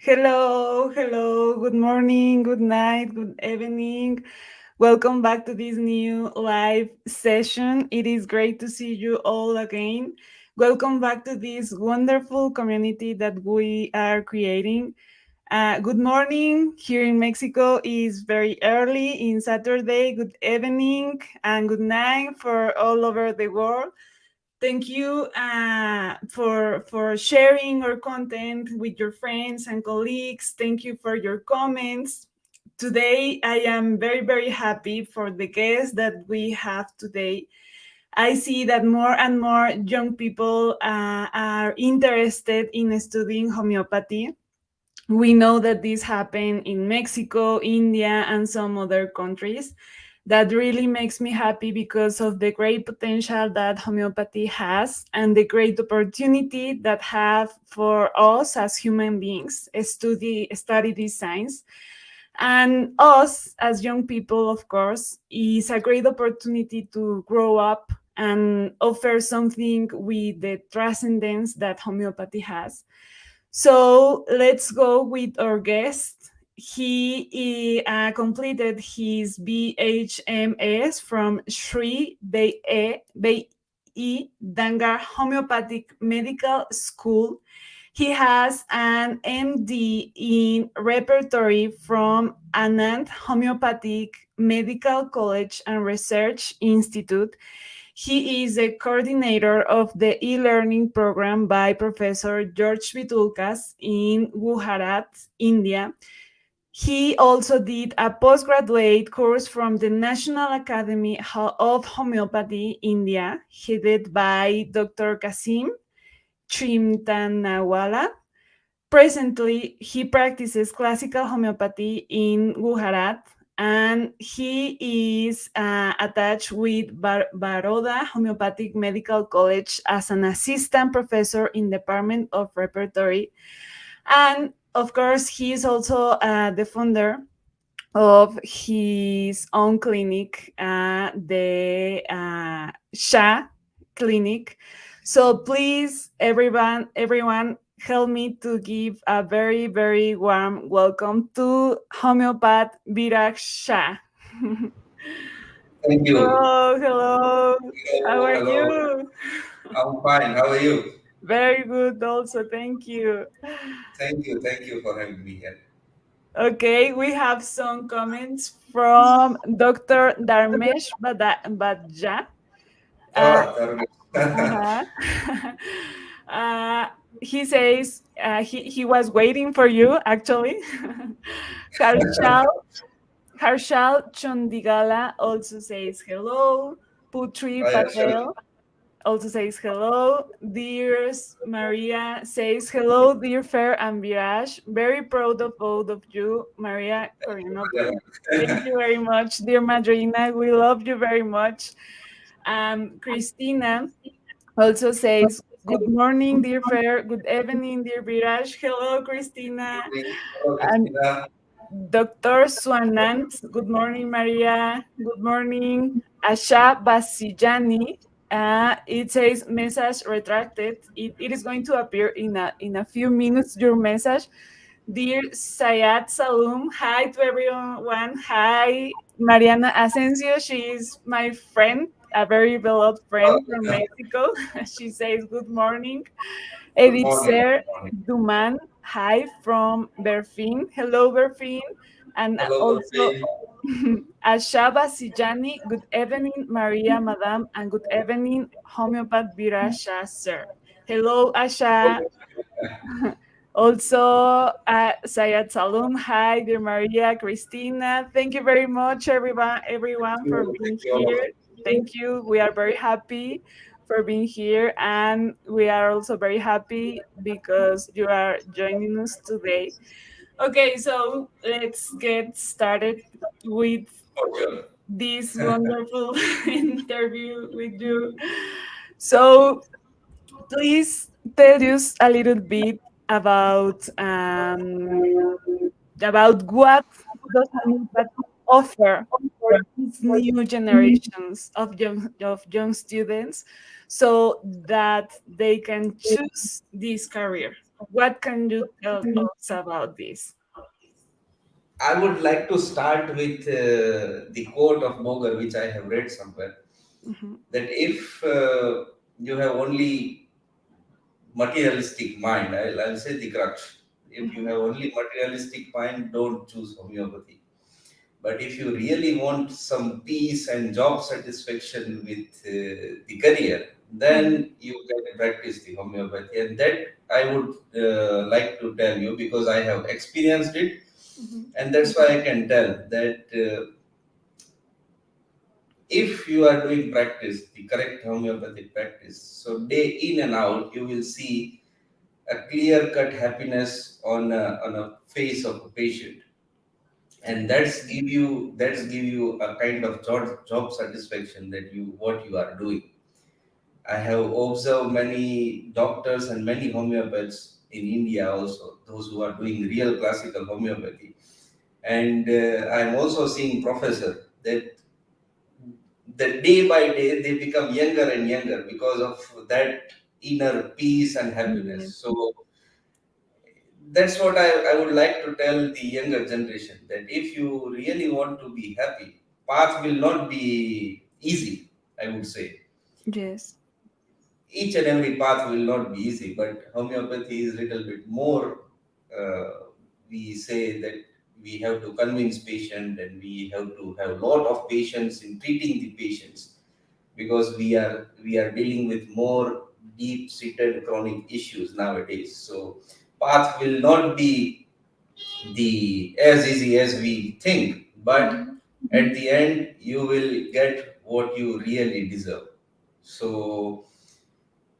Hello, hello, good morning, good night, good evening. Welcome back to this new live session. It is great to see you all again. Welcome back to this wonderful community that we are creating. Good morning here in Mexico is very early in Saturday. Good evening and good night for all over the world. Thank you for sharing our content with your friends and colleagues. Thank you for your comments. Today, I am very happy for the guests that we have today. I see that more and more young people are interested in studying homeopathy. We know that this happened in Mexico, India, and some other countries. That really makes me happy because of the great potential that homeopathy has and the great opportunity that have for us as human beings study these science. And us as young people, of course, is a great opportunity to grow up and offer something with the transcendence that homeopathy has. So let's go with our guest. He completed his BHMS from Sri Bai Dangar Homeopathic Medical School. He has an MD in repertory from Anand Homeopathic Medical College and Research Institute. He is a coordinator of the e-learning program by Professor George Vithoulkas in Gujarat, India. He also did a postgraduate course from the National Academy of Homeopathy, India, headed by Dr. Kasim Chimtanawala. Presently, he practices classical homeopathy in Gujarat, and he is attached with Baroda Homeopathic Medical College as an assistant professor in Department of Repertory. And of course, he is also the founder of his own clinic, the Shah Clinic. So please, everyone, help me to give a very warm welcome to homeopath Viraj Shah. Thank you. Hello. How Hello, are hello. you? I'm fine. How are you? Very good, also. Thank you. Thank you for having me here. Okay, we have some comments from Dr. Dharmesh Badja. Uh, Oh, Tarun. uh-huh. uh, he says he was waiting for you, actually. Harshal, Harshal Chondigala also says hello. Putri I actually, Patel also says hello. Dears Maria says hello, dear Fair and Viraj. Very proud of both of you, Maria Koreanopoulos. Thank you very much, dear Madrina. We love you very much. Christina also says, good morning, dear Fair. Good evening, dear Viraj. Hello, Christina. Hello, And Christina. Dr. Swanant. Good morning, Maria. Good morning. Asha Basijani. It says message retracted. It is going to appear in a few minutes, your message. Dear Sayat Salum, hi to everyone. Hi, Mariana Asensio. She is my friend, a very beloved Oh, friend from Mexico. She says good morning. good Edith morning. Ser Good morning. Duman, hi from Berfin. Hello, Berfin. And Hello, also Dorothy. Ashaba Sijani, good evening, Maria, Madam, and good evening, Homeopath Virasha, sir. Hello, Asha. Also, Sayat Salum, hi, dear Maria, Christina. Thank you very much, everyone for Thank being you all of here. Thank you. We are very happy for being here, and we are also very happy because you are joining us today. Okay, so let's get started with for sure. this wonderful interview with you. So, please tell us a little bit about what does Homeopathy offer for these new generations of young students, so that they can choose this career. What can you tell us about this? I would like to start with the quote of Boger, which I have read somewhere, Hmm. that if you have only materialistic mind, I'll say the crux. If you Hmm. have only materialistic mind, don't choose homeopathy. But if you really want some peace and job satisfaction with the career, Hmm. then you can practice the homeopathy. And that I would like to tell you because I have experienced it. Hmm. And that's why I can tell that if you are doing practice, the correct homeopathic practice, so day in and out, you will see a clear cut happiness on a face of a patient, and that's give you a kind of job satisfaction that you what you are doing. I have observed many doctors and many homeopaths in India also, those who are doing real classical homeopathy, and I'm also seeing professor that day by day they become younger and younger because of that inner peace and happiness. Yes. So that's what I would like to tell the younger generation, that if you really want to be happy, path will not be easy, I would say. Yes. Each and every path will not be easy, but homeopathy is little bit more. Uh, we say that we have to convince patient and we have to have lot of patience in treating the patients, because we are dealing with more deep seated chronic issues nowadays. So path will not be the as easy as we think, but Hmm. at the end you will get what you really deserve. So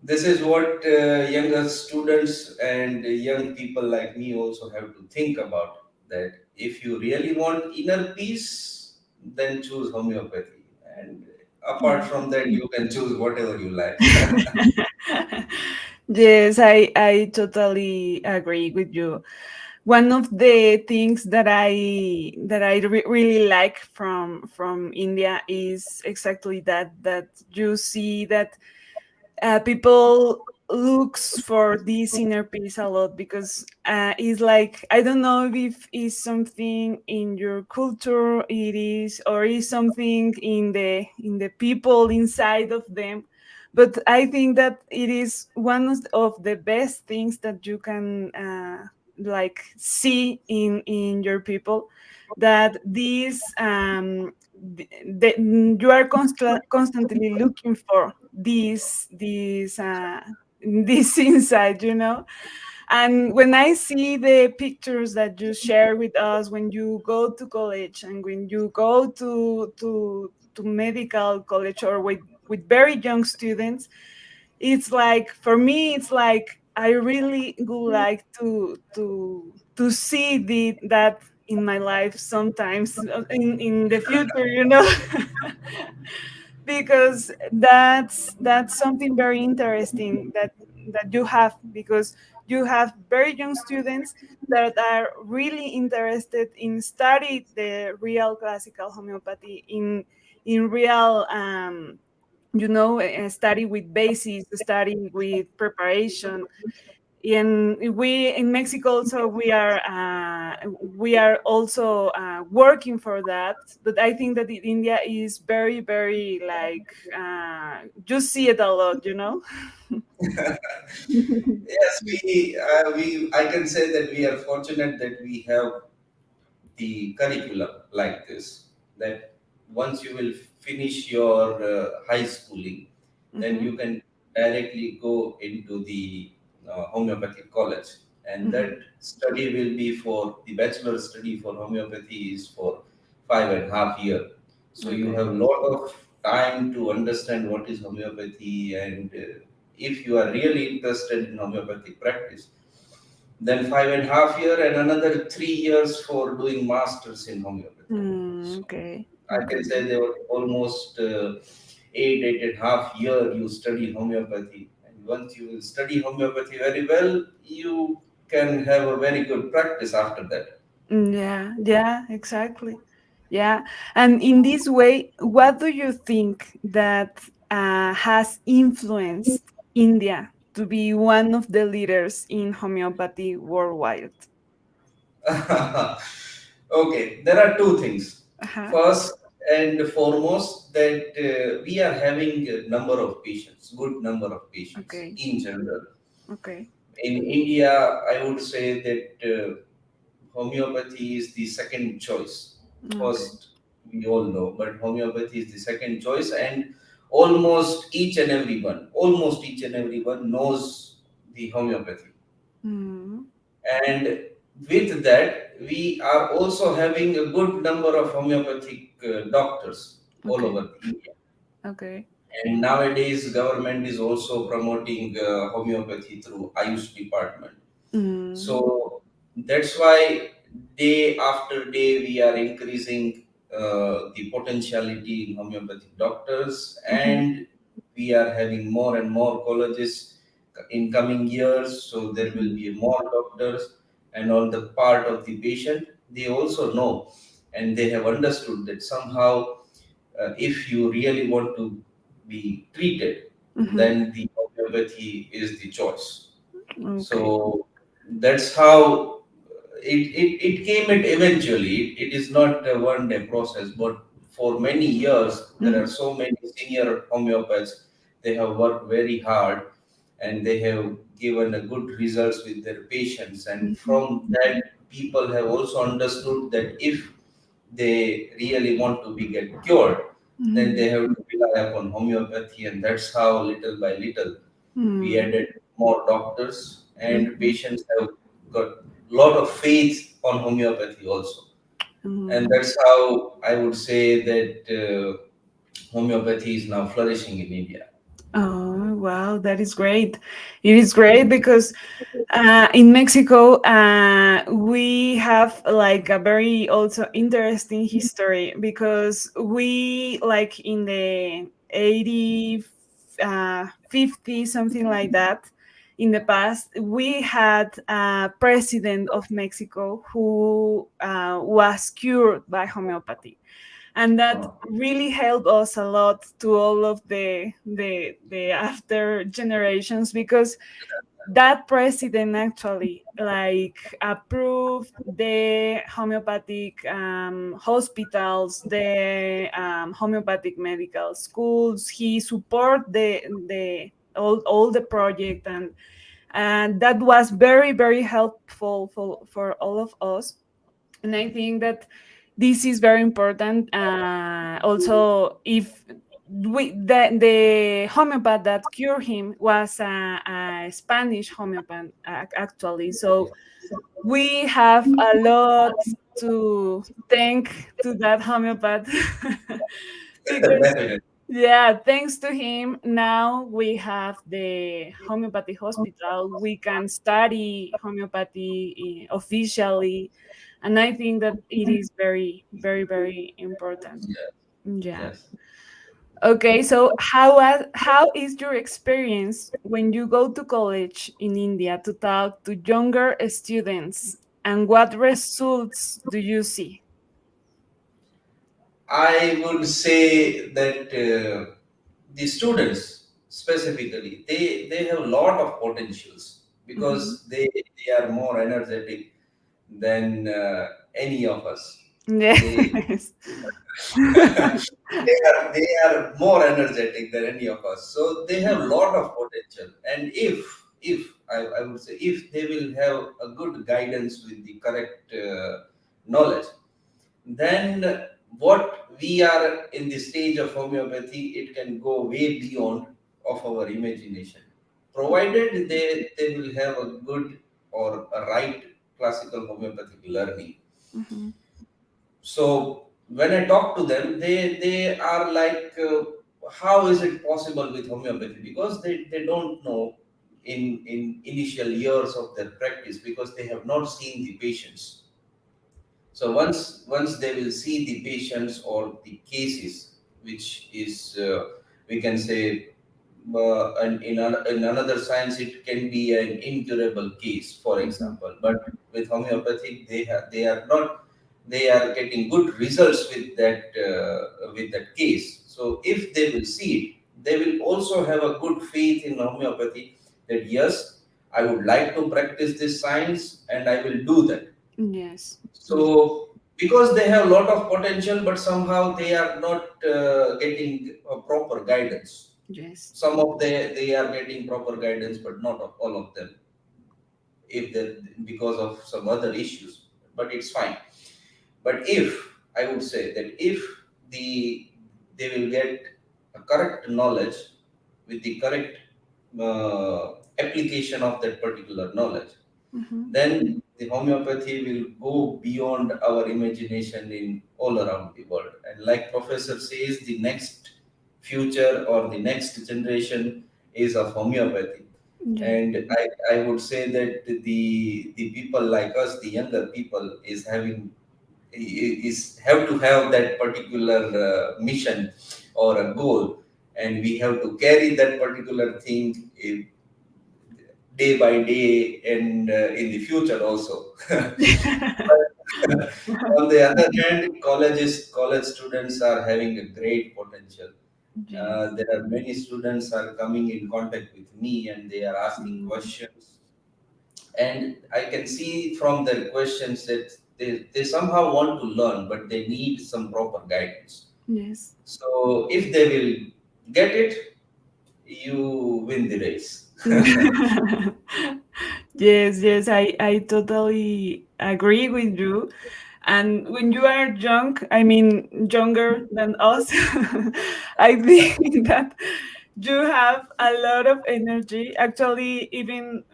this is what younger students and young people like me also have to think about, that if you really want inner peace, then choose homeopathy, and apart Yeah. from that you can choose whatever you like. Yes, I totally agree with you. One of the things that I really like from India is exactly that you see that people looks for this inner peace a lot, because it's like, I don't know if it's something in your culture it is, or is something in the people inside of them, but I think that it is one of the best things that you can like see in your people, that these you are constantly looking for this inside, and when I see the pictures that you share with us when you go to college and when you go to medical college, or with very young students, it's like, for me, it's like I really would like to see that in my life sometimes, in the future, because that's something very interesting that you have, because you have very young students that are really interested in study the real classical homeopathy, in real study with basis, study with preparation. And we in Mexico also, we are also working for that, but I think that in India is very, very, like, you see it a lot. Yes, we I can say that we are fortunate that we have the curriculum like this, that once you will finish your high schooling, then Hmm. you can directly go into the homeopathic college, and Hmm. that study will be for the bachelor study for homeopathy is for 5.5 year. So you Okay. have a lot of time to understand what is homeopathy, and if you are really interested in homeopathic practice, then 5.5 year and another 3 years for doing masters in homeopathy. So Okay. I can Okay. say they were almost 8.5 year you study homeopathy. And once you will study homeopathy very well, you can have a very good practice after that. Yeah, yeah, exactly. Yeah. And in this way, what do you think that has influenced India to be one of the leaders in homeopathy worldwide? Okay, there are two things. Uh-huh. First and foremost, that we are having a number of patients, good number of patients Okay. in general. Okay. In India, I would say that homeopathy is the second choice. Okay. First, we all know, but homeopathy is the second choice, and almost each and everyone knows the homeopathy. Mm. And with that, we are also having a good number of homeopathic doctors all Okay. over India. Okay. And nowadays, government is also promoting homeopathy through Ayush department. Mm. So that's why day after day we are increasing the potentiality in homeopathic doctors, Mm-hmm. and we are having more and more colleges in coming years. So there will Mm-hmm. be more doctors, and on the part of the patient, they also know and they have understood that somehow if you really want to be treated, Mm-hmm. then the homeopathy is the choice. Okay. So that's how it came it eventually. It is not a one day process, but for many years there are Mm-hmm. so many senior homeopaths. They have worked very hard and they have given a good results with their patients. And Mm-hmm. from that, people have also understood that if they really want to be get cured, then Mm-hmm. they have to rely upon homeopathy, and that's how little by little we Mm-hmm. added more doctors, and Mm-hmm. patients have got a lot of faith on homeopathy also. And Mm-hmm. that's how I would say that homeopathy is now flourishing in India. Oh, wow, that is great. It is great because in Mexico, we have like a very also interesting history because we like in the 80, 50, something like that. In the past, we had a president of Mexico who was cured by homeopathy, and that Oh, really helped us a lot to all of the after generations because that president actually like approved the homeopathic hospitals, the homeopathic medical schools. He support the all the project, and that was very very helpful for all of us. And I think that this is very important. Also, if the homeopath that cured him was a Spanish homeopath, actually. So we have a lot to thank to that homeopath because definitely. yeah, thanks to him now we have the homeopathy hospital. We can study homeopathy officially, and I think that it is very very very important. Yeah. Yeah. Yes. Okay, so how is your experience when you go to college in India to talk to younger students, and what results do you see? I would say that the students specifically, they have a lot of potentials Mm-hmm. because they are more energetic than any of us. They Yes. they are more energetic than any of us. So they have a lot of potential. And if I would say if they will have a good guidance with the correct knowledge, then what we are in the stage of homeopathy, it can go way beyond of our imagination, provided they will have a good or a right classical homeopathic learning. Mhm, So when I talk to them, they are like, how is it possible with homeopathy? Because they don't know in initial years of their practice because they have not seen the patients. So once they will see the patients or the cases, which is we can say, in another science it can be an incurable case, for mhm, example. But with homeopathic, they are not, they are getting good results with that case. So if they will see it, they will also have a good faith in homeopathy, that yes, I would like to practice this science and I will do that. Yes. Yes. So because they have a lot of potential, but somehow they are not getting proper guidance. Yes. Some of they are getting proper guidance, but not all of them, if they because of some other issues. But it's fine. But if I would say that if they will get a correct knowledge with the correct application of that particular knowledge, Mm-hmm. then the homeopathy will go beyond our imagination in all around the world. And like Professor says, the next future or the next generation is of homeopathy. Yeah. And I would say that the people like us, the younger people, is have to have that particular mission or a goal, and we have to carry that particular thing day by day and in the future also. But on the other hand, college students are having a great potential. Yes. There are many students are coming in contact with me and they are asking Mm. questions, and I can see from their questions that they somehow want to learn, but they need some proper guidance. Yes. So if they will get it, you win the race. Yes, yes, I totally agree with you. And when you are young, I mean, younger than us, I think that you have a lot of energy. Actually, even,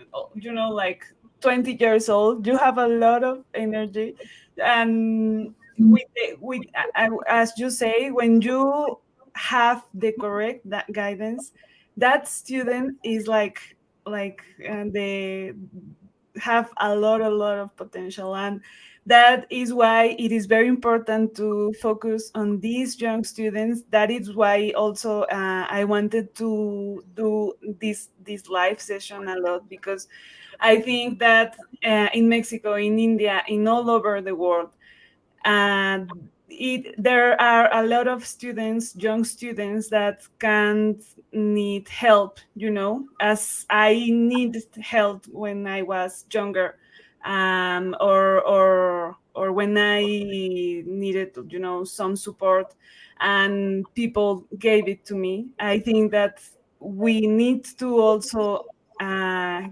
like 20 years old, you have a lot of energy. And as you say, when you have the correct guidance, that student is they have a lot of potential, and that is why it is very important to focus on these young students. That is why also I wanted to do this live session a lot, because I think that in Mexico, in India, in all over the world, and there are a lot of students, young students, that can need help, as I needed help when I was younger, or when I needed, some support, and people gave it to me. I think that we need to also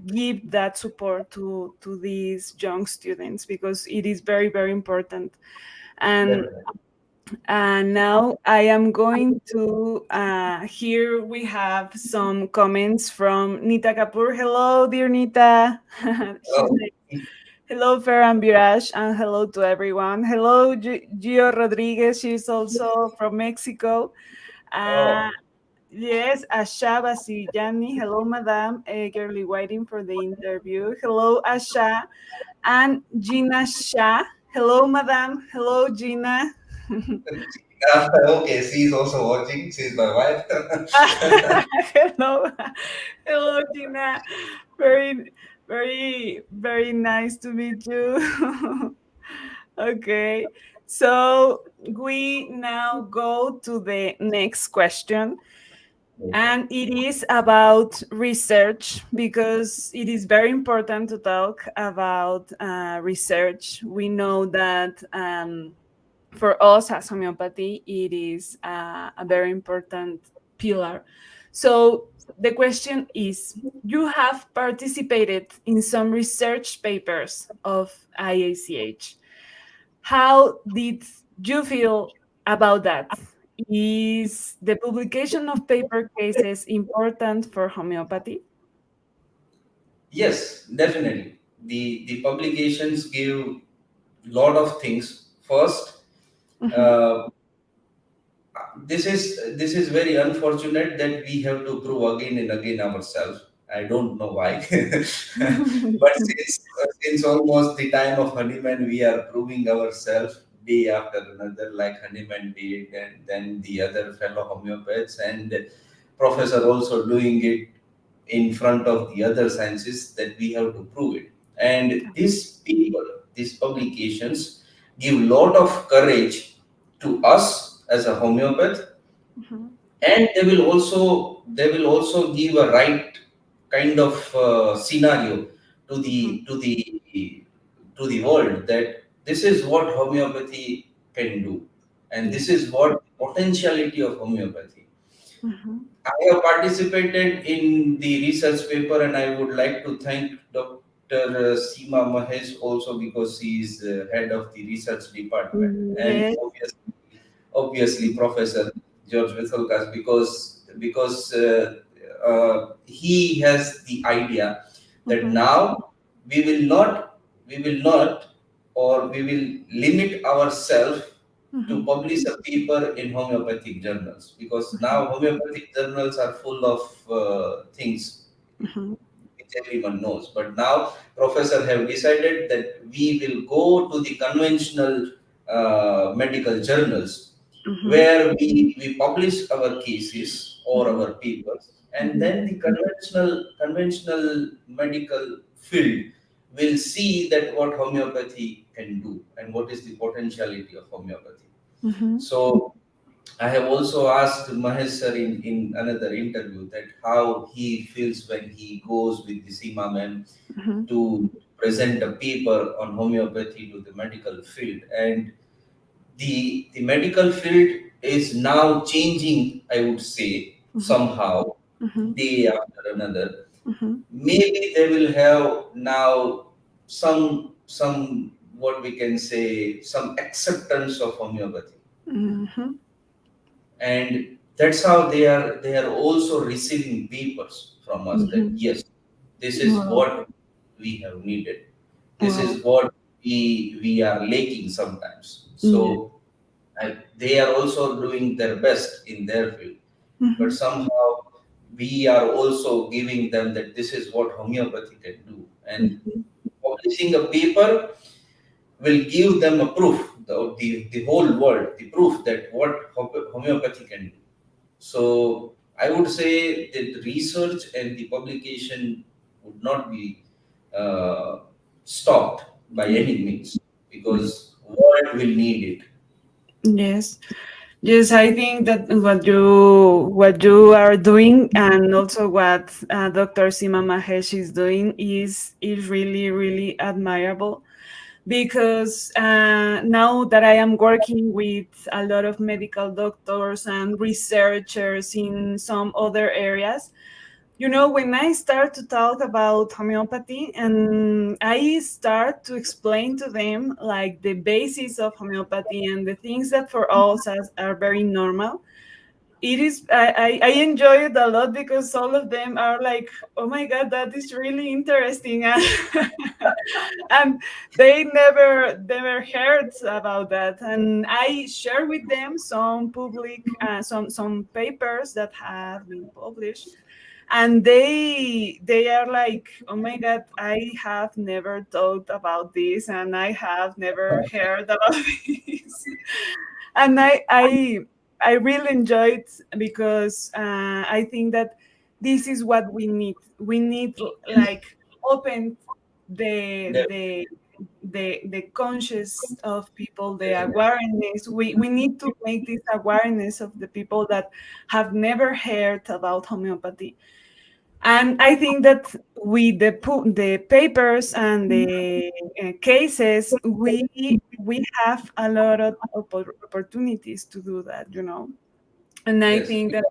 give that support to these young students, because it is very, very important. And Definitely. now I am going to, here we have some comments from Nita Kapoor. Hello, dear Nita. She Oh, said, hello, Fer and Viraj, and hello to everyone. Hello, Gio Rodriguez. She's also from Mexico. Uh, oh, yes, Asha Basiliani. Hello, madam. Eagerly waiting for the interview. Hello, Asha. And Gina Shah. Hello, madam. Hello, Gina. okay, she's also watching. She's my wife. Hello, hello, Gina. Very, very, very nice to meet you. Okay, so we now go to the next question, and it is about research, because it is very important to talk about research. We know that. For us as homeopathy, it is a very important pillar. So the question is, you have participated in some research papers of IACH. How did you feel about that? Is the publication of paper cases important for homeopathy? Yes, definitely. The publications give lot of things. First, Mhm. uh, this is very unfortunate that we have to prove again and again ourselves. I don't know why, but since almost the time of Honeyman, we are proving ourselves day after another, like Honeyman did, and then the other fellow homeopaths and professor also doing it in front of the other sciences, that we have to prove it. And these people, these publications give lot of courage to us as a homeopath, Mhm. and they will also give a right kind of scenario to Mhm. the world, that this is what homeopathy can do, and Yeah. this is what potentiality of homeopathy. Mhm. I have participated in the research paper, and I would like to thank Dr. Seema Mahesh also, because she is head of the research department, and Yes. obviously Professor George Vithoulkas, because he has the idea that Mhm. now we will not we will not or we will limit ourselves to Mhm. publish a paper in homeopathic journals, because now homeopathic journals are full of things Mhm. which everyone knows. But now professor have decided that we will go to the conventional medical journals, Mhm. where we publish our cases or Mhm. our papers, and Mhm. then the conventional medical field will see that what homeopathy can do and what is the potentiality of homeopathy. Mhm. So I have also asked Mahesh sir in another interview that how he feels when he goes with the Seema ma'am Mhm. to present a paper on homeopathy to the medical field. And the medical field is now changing, I would say, Mhm. somehow, Mhm. day after another. Mhm. Maybe they will have now some what we can say, some acceptance of homeopathy, Mhm. and that's how they are also receiving papers from us that Mhm. yes, this is Wow. what we have needed, this Wow. is what we are lacking sometimes. Yeah. So they are also doing their best in their field, but Mhm. somehow we are also giving them that this is what homeopathy can do, and Mhm. publishing a paper will give them a proof, the whole world, the proof that what homeopathy can do. So I would say that the research and the publication would not be uh, stopped by any means, because world will need it. Yes. Yes, I think that what you are doing, and also what Dr. Sima Mahesh is doing, is really really admirable, because now that I am working with a lot of medical doctors and researchers in some other areas, when I start to talk about homeopathy and I start to explain to them like the basis of homeopathy and the things that for us are very normal, it is I enjoy it a lot, because all of them are like, oh my god, that is really interesting. And they never heard about that, and I share with them some public some papers that have been published, and they are like, oh my god, I have never thought about this, and I have never heard about this. And I really enjoy it, because I think that this is what we need like open the Def- the the conscious of people, the Definitely. awareness. We need to make this awareness of the people that have never heard about homeopathy. And I think that with the papers and the cases, we have a lot of opportunities to do that. And I Yes, think that.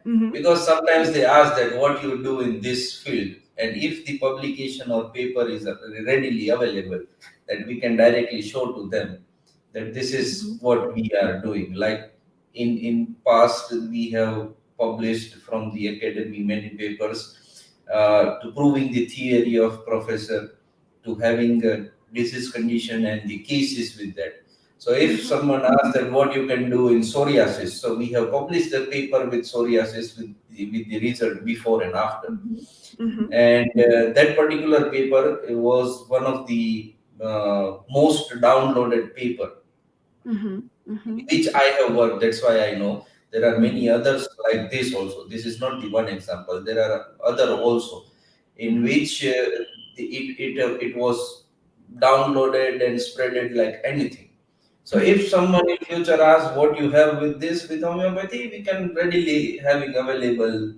Mhm. because sometimes they ask that what you do in this field, and if the publication or paper is readily available, that we can directly show to them that this is Mhm. what we are doing. Like in past we have published from the academy many papers to proving the theory of professor, to having a disease condition and the cases with that. So if Mhm. someone asks that what you can do in psoriasis, so we have published a paper with psoriasis with the result before and after. Mhm. Mhm. And that particular paper was one of the most downloaded paper Mhm. Mhm. which I have worked. That's why I know there are Mhm. many others like this also. This is not the one example. There are other also in Mhm. which it was downloaded and spreaded like anything. So Mhm. if someone in future asks what you have with this with homeopathy, we can readily having available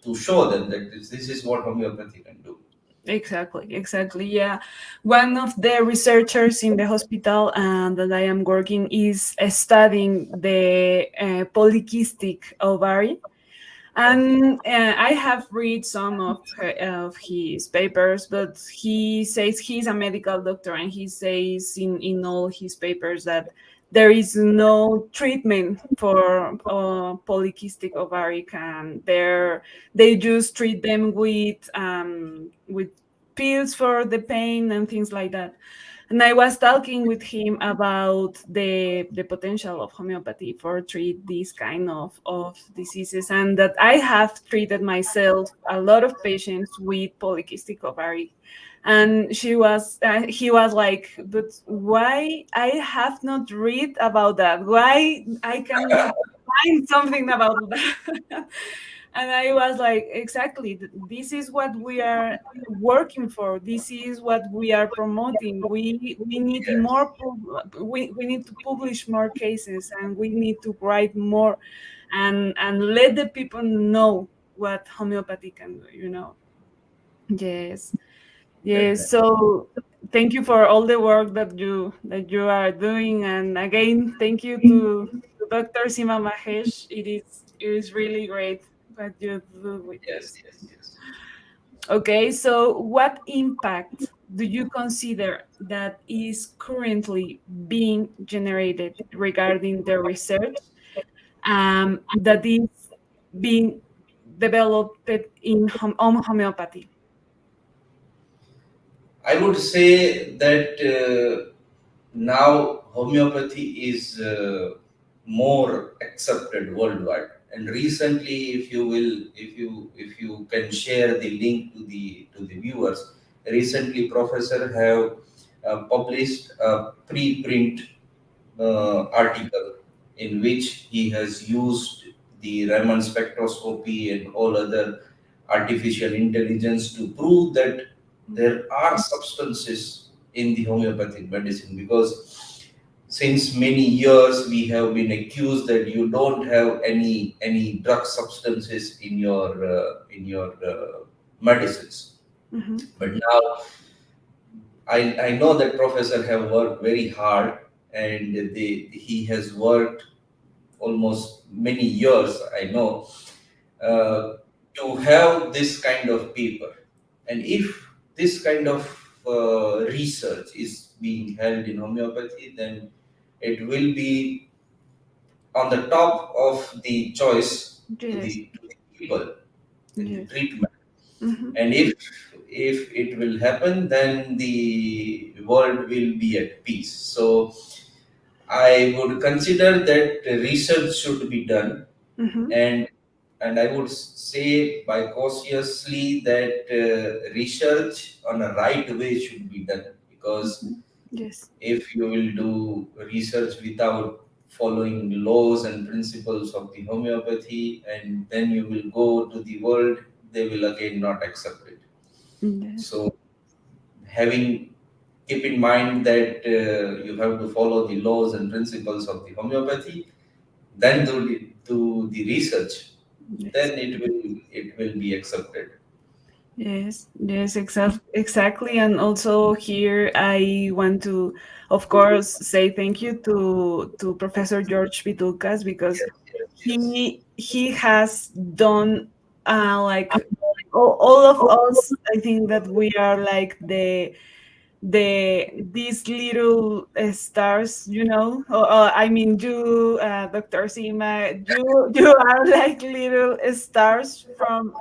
to show them that this is what homeopathy can do. Exactly, exactly. Yeah. One of the researchers in the hospital that I am working is studying the polycystic ovary. Okay. And I have read some of his papers, but he says he's a medical doctor, and he says in all his papers that there is no treatment for polycystic ovary, and they just treat them with pills for the pain and things like that. And I was talking with him about the potential of homeopathy for treat these kind of diseases, and that I have treated myself a lot of patients with polycystic ovary. And he was like, but why I have not read about that? Why I cannot find something about that? And I was like, exactly, this is what we are working for. This is what we are promoting. We need Yes. we need to publish more cases, and we need to write more, and let the people know what homeopathy can do, you know. Yes. Yes. Definitely. So thank you for all the work that you are doing, and again thank you to Dr. Sima Mahesh. It is really great what you do with Yes, this. yes, yes. Okay, so what impact do you consider that is currently being generated regarding the research that is being developed in homeopathy? I would say that now homeopathy is more accepted worldwide. And recently, if you can share the link to the viewers, recently professor have published a preprint article in which he has used the Raman spectroscopy and all other artificial intelligence to prove that there are substances in the homeopathic medicine, because since many years we have been accused that you don't have any drug substances in your medicines. Mm-hmm. But now I know that professor have worked very hard, and he has worked almost many years, I know, uh, to have this kind of paper. And if this kind of research is being held in homeopathy, then it will be on the top of the choice Yes. to the people in the Yes. treatment. Mm-hmm. And if it will happen, then the world will be at peace. So I would consider that research should be done, Mm-hmm. and I would say by cautiously that research on a right way should be done, because Mm-hmm. Yes. if you will do research without following laws and principles of the homeopathy, and then you will go to the world, they will again not accept it. Yes. So having keep in mind that you have to follow the laws and principles of the homeopathy, then do the research, Yes. then it will be accepted. Yes, yes, exactly. And also here, I want to, of course, say thank you to Professor George Vithoulkas, because Yes, yes, yes. he has done like all of us. I think that we are like these little stars, you know. I mean, you, Dr. Sima, you are like little stars from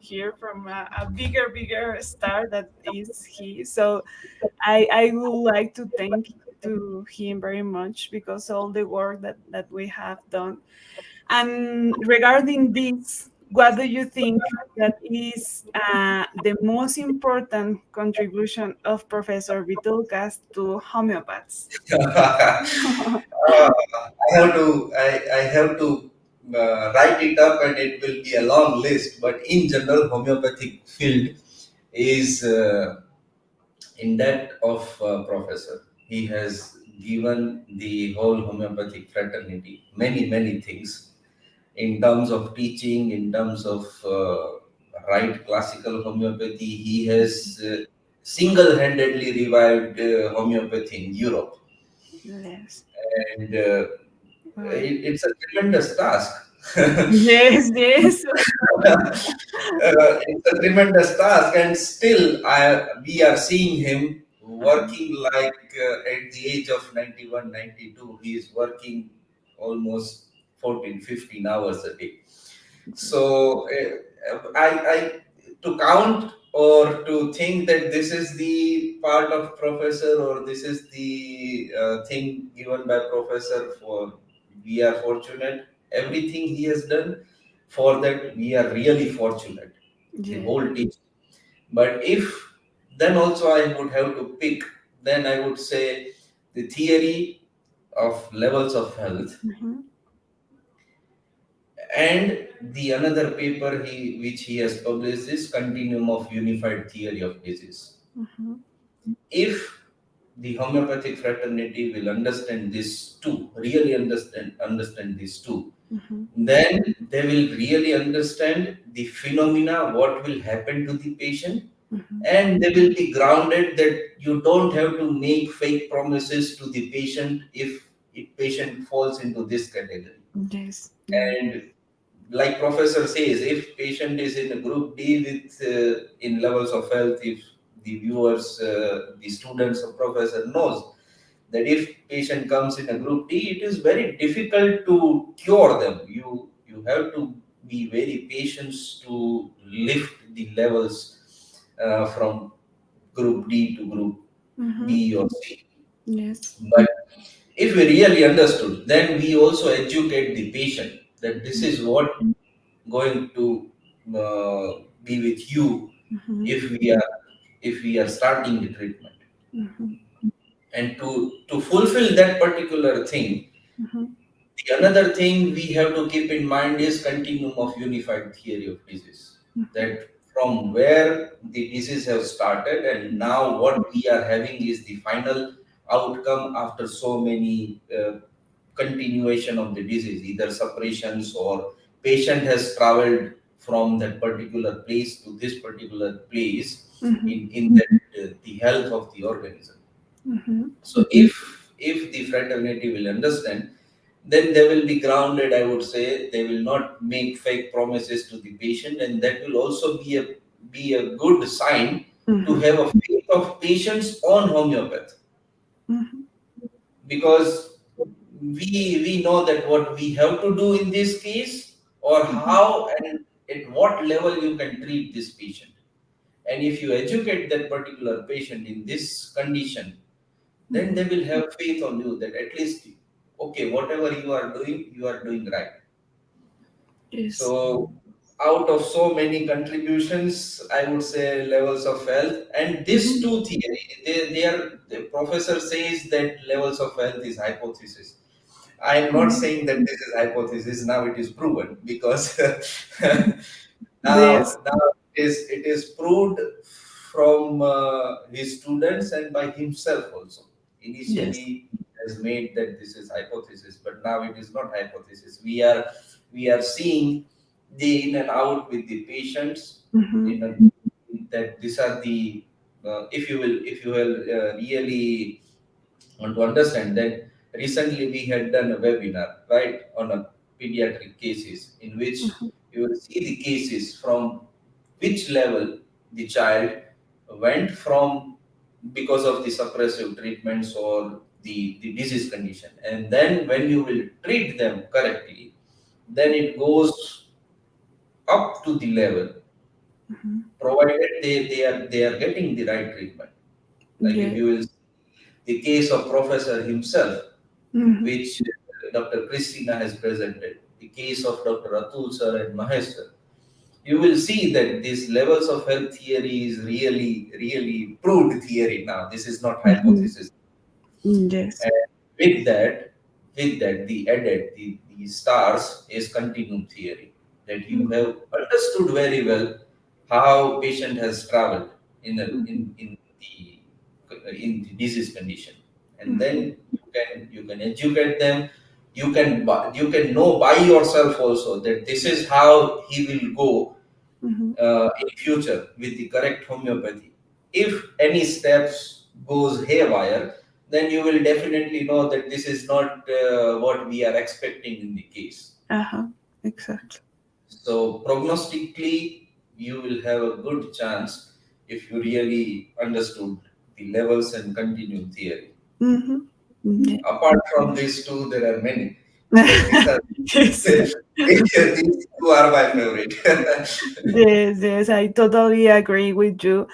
here, from a bigger star that is he. So I would like to thank to him very much, because all the work that we have done. And regarding this, what do you think that is the most important contribution of Professor Vithoulkas to homeopaths? I have to write it up, and it will be a long list. But in general, homeopathic field is in that of professor. He has given the whole homeopathic fraternity many things. in terms of teaching, in terms of right classical homeopathy. He has single-handedly revived homeopathy in Europe, Yes. and Wow. it's a tremendous task. Yes, yes. It's a tremendous task, and still, we are seeing him Uh-huh. working like at the age of 91, 92. He is working almost 14, 15 hours a day. Yes. So, I to count or to think that this is the part of professor or this is the thing given by professor for, we are fortunate. Everything he has done for that, we are really fortunate. The Yes. whole team. But if then also I would have to pick, then I would say the theory of levels of health, Mm-hmm. and the another paper which he has published is Continuum of Unified Theory of Disease. Mm-hmm. If the homeopathic fraternity will understand this too, really understand this too, Mm-hmm. then they will really understand the phenomena, what will happen to the patient, Mm-hmm. and they will be grounded that you don't have to make fake promises to the patient if patient falls into this category. Yes. Yeah. And like professor says, if patient is in a group D with in levels of health, if the viewers, the students or professor knows that if patient comes in a group D, it is very difficult to cure them. You have to be very patient to lift the levels from group D to group Mm-hmm. B or C. Yes. But if we really understood, then we also educate the patient that this is what going to be with you Mm-hmm. if we are starting the treatment. Mm-hmm. And to fulfill that particular thing, Mm-hmm. the another thing we have to keep in mind is continuum of unified theory of disease. That from where the disease has started and now what we are having is the final outcome after so many continuation of the disease, either suppressions or patient has traveled from that particular place to this particular place Mm-hmm. in that, the health of the organism. Mm-hmm. So if the fraternity will understand, then they will be grounded. I would say they will not make fake promises to the patient, and that will also be a good sign to Mm-hmm. have a faith of patients on homeopathy, Mm-hmm. because we know that what we have to do in this case, or how and at what level you can treat this patient. And if you educate that particular patient in this condition, then Mm-hmm. they will have faith on you that at least, okay, whatever you are doing right. Yes. So out of so many contributions, I would say levels of health and these Mm-hmm. two theory, they are, the professor says that levels of health is hypothesis. I am not Mm-hmm. saying that this is hypothesis. Now it is proven because Yes. now it is proved from his students and by himself also. Yes. Initially, he has made that this is hypothesis, but now it is not hypothesis. We are seeing day in and out with the patients Mm-hmm. in a, that these are the if you will really want to understand that recently we had done a webinar right on a pediatric cases in which Mm-hmm. you will see the cases from which level the child went from because of the suppressive treatments or the disease condition, and then when you will treat them correctly, then it goes up to the level Mm-hmm. provided they are getting the right treatment. Like if Yes. you will the case of professor himself, Mm-hmm. which Dr. Christina has presented, the case of Dr. Atul sir and Mahesh sir, you will see that these levels of health theory is really, really proved theory now. This is not Mm-hmm. hypothesis. Yes. And with that, the stars is continuum theory. That you Mm-hmm. have understood very well how patient has traveled in the Mm-hmm. in the disease condition, and Mm-hmm. then you can educate them. you can know by yourself also that this is how he will go Mhm. in future with the correct homeopathy. If any steps goes haywire, then you will definitely know that this is not what we are expecting in the case. Uh-huh. Exactly. So prognostically, you will have a good chance if you really understood the levels and continuum theory. Mm-hmm. Yeah. Apart from these two, there are many, but these are Yes. these two are my favorite. Yes, yes, I totally agree with you.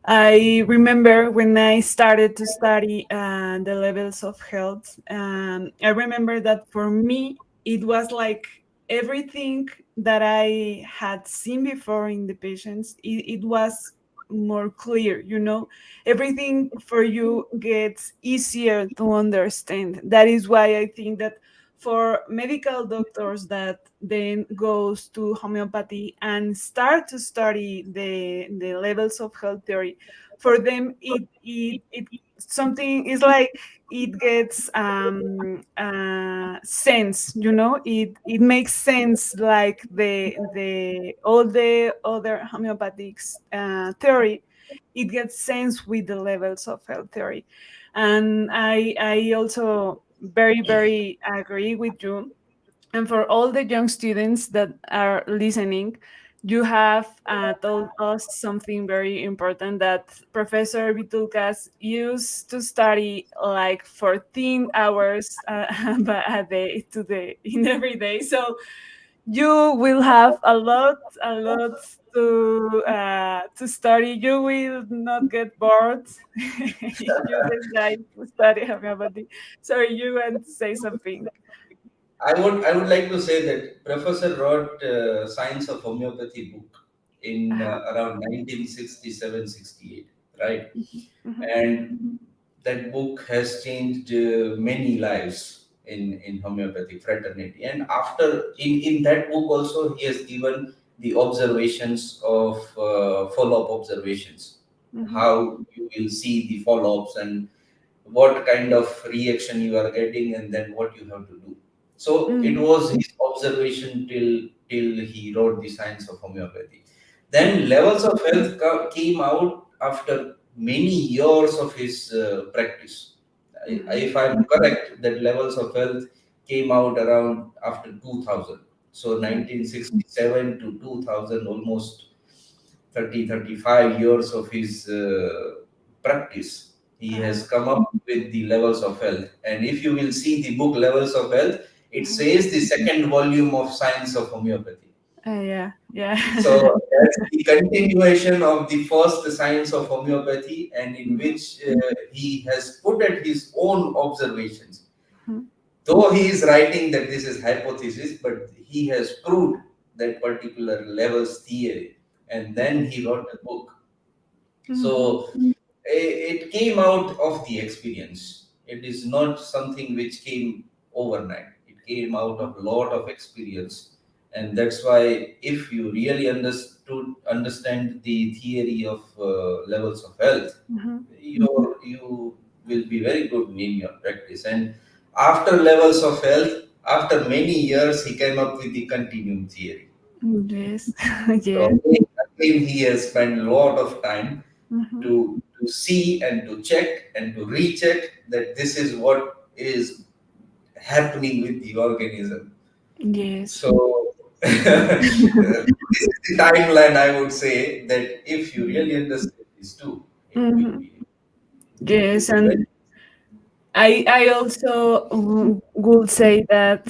I remember when I started to study the levels of health. I remember that for me, it was like everything that I had seen before in the patients, it was more clear, you know? Everything for you gets easier to understand. That is why I think that for medical doctors that then goes to homeopathy and start to study the levels of health theory, for them it something is like it gets sense, you know, it makes sense, like the all the other homeopathic theory, it gets sense with the levels of health theory. And I also very agree with you. And for all the young students that are listening, you have told us something very important, that Professor Vithoulkas used to study like 14 hours a day to the in every day. So you will have a lot to study. You will not get bored if you decide to study homeopathy. Sorry, you want to say something? I would like to say that Professor wrote Science of Homeopathy book in Uh-huh. around 1967-68, right? Mhm. And that book has changed many lives in homeopathic fraternity. And after in that book also he has given the observations of follow-up observations, Mhm. how you will see the follow-ups and what kind of reaction you are getting and then what you have to do. So it Mhm. was his observation till he wrote the Science of Homeopathy. Then Levels of Health came out after many years of his practice. Mhm. If I'm correct, that Levels of Health came out around after 2000. So Mhm. 1967 to 2000, almost 35 years of his practice, he Uh-huh. has come up with the Levels of Health. And if you will see the book Levels of Health, it Mhm. says the second volume of Science of Homeopathy. Yeah, yeah. So that's the continuation of the first Science of Homeopathy, and in Mhm. which he has put at his own observations. Mhm. Though he is writing that this is hypothesis, but he has proved that particular levels theory, and then he wrote a book. Mhm. So it came out of the experience. It is not something which came overnight. It came out of a lot of experience, and that's why if you really understand the theory of levels of health, Mhm. you will be very good in your practice. And after levels of health, after many years, he came up with the continuum theory. Yes. So Yeah. again, he has spent a lot of time Mhm. to see and to check and to recheck that this is what is happening with the organism. Yes. So this is the timeline I would say that if you really understand these two, Mhm. it will Yes, be very. and I also would say that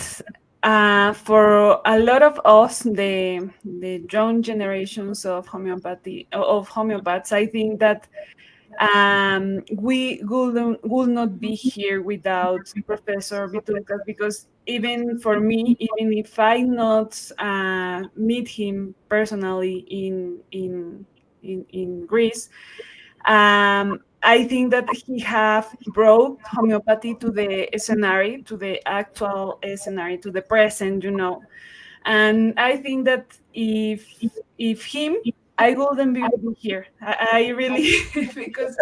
for a lot of us, the young generations of homeopathy of homeopaths, I think that we would not be here without Professor Vitulkas, because even for me, even if I not meet him personally in Greece, I think that he have brought homeopathy to the scenario, to the actual scenario, to the present, you know. And I think that if him, I wouldn't be here. I really because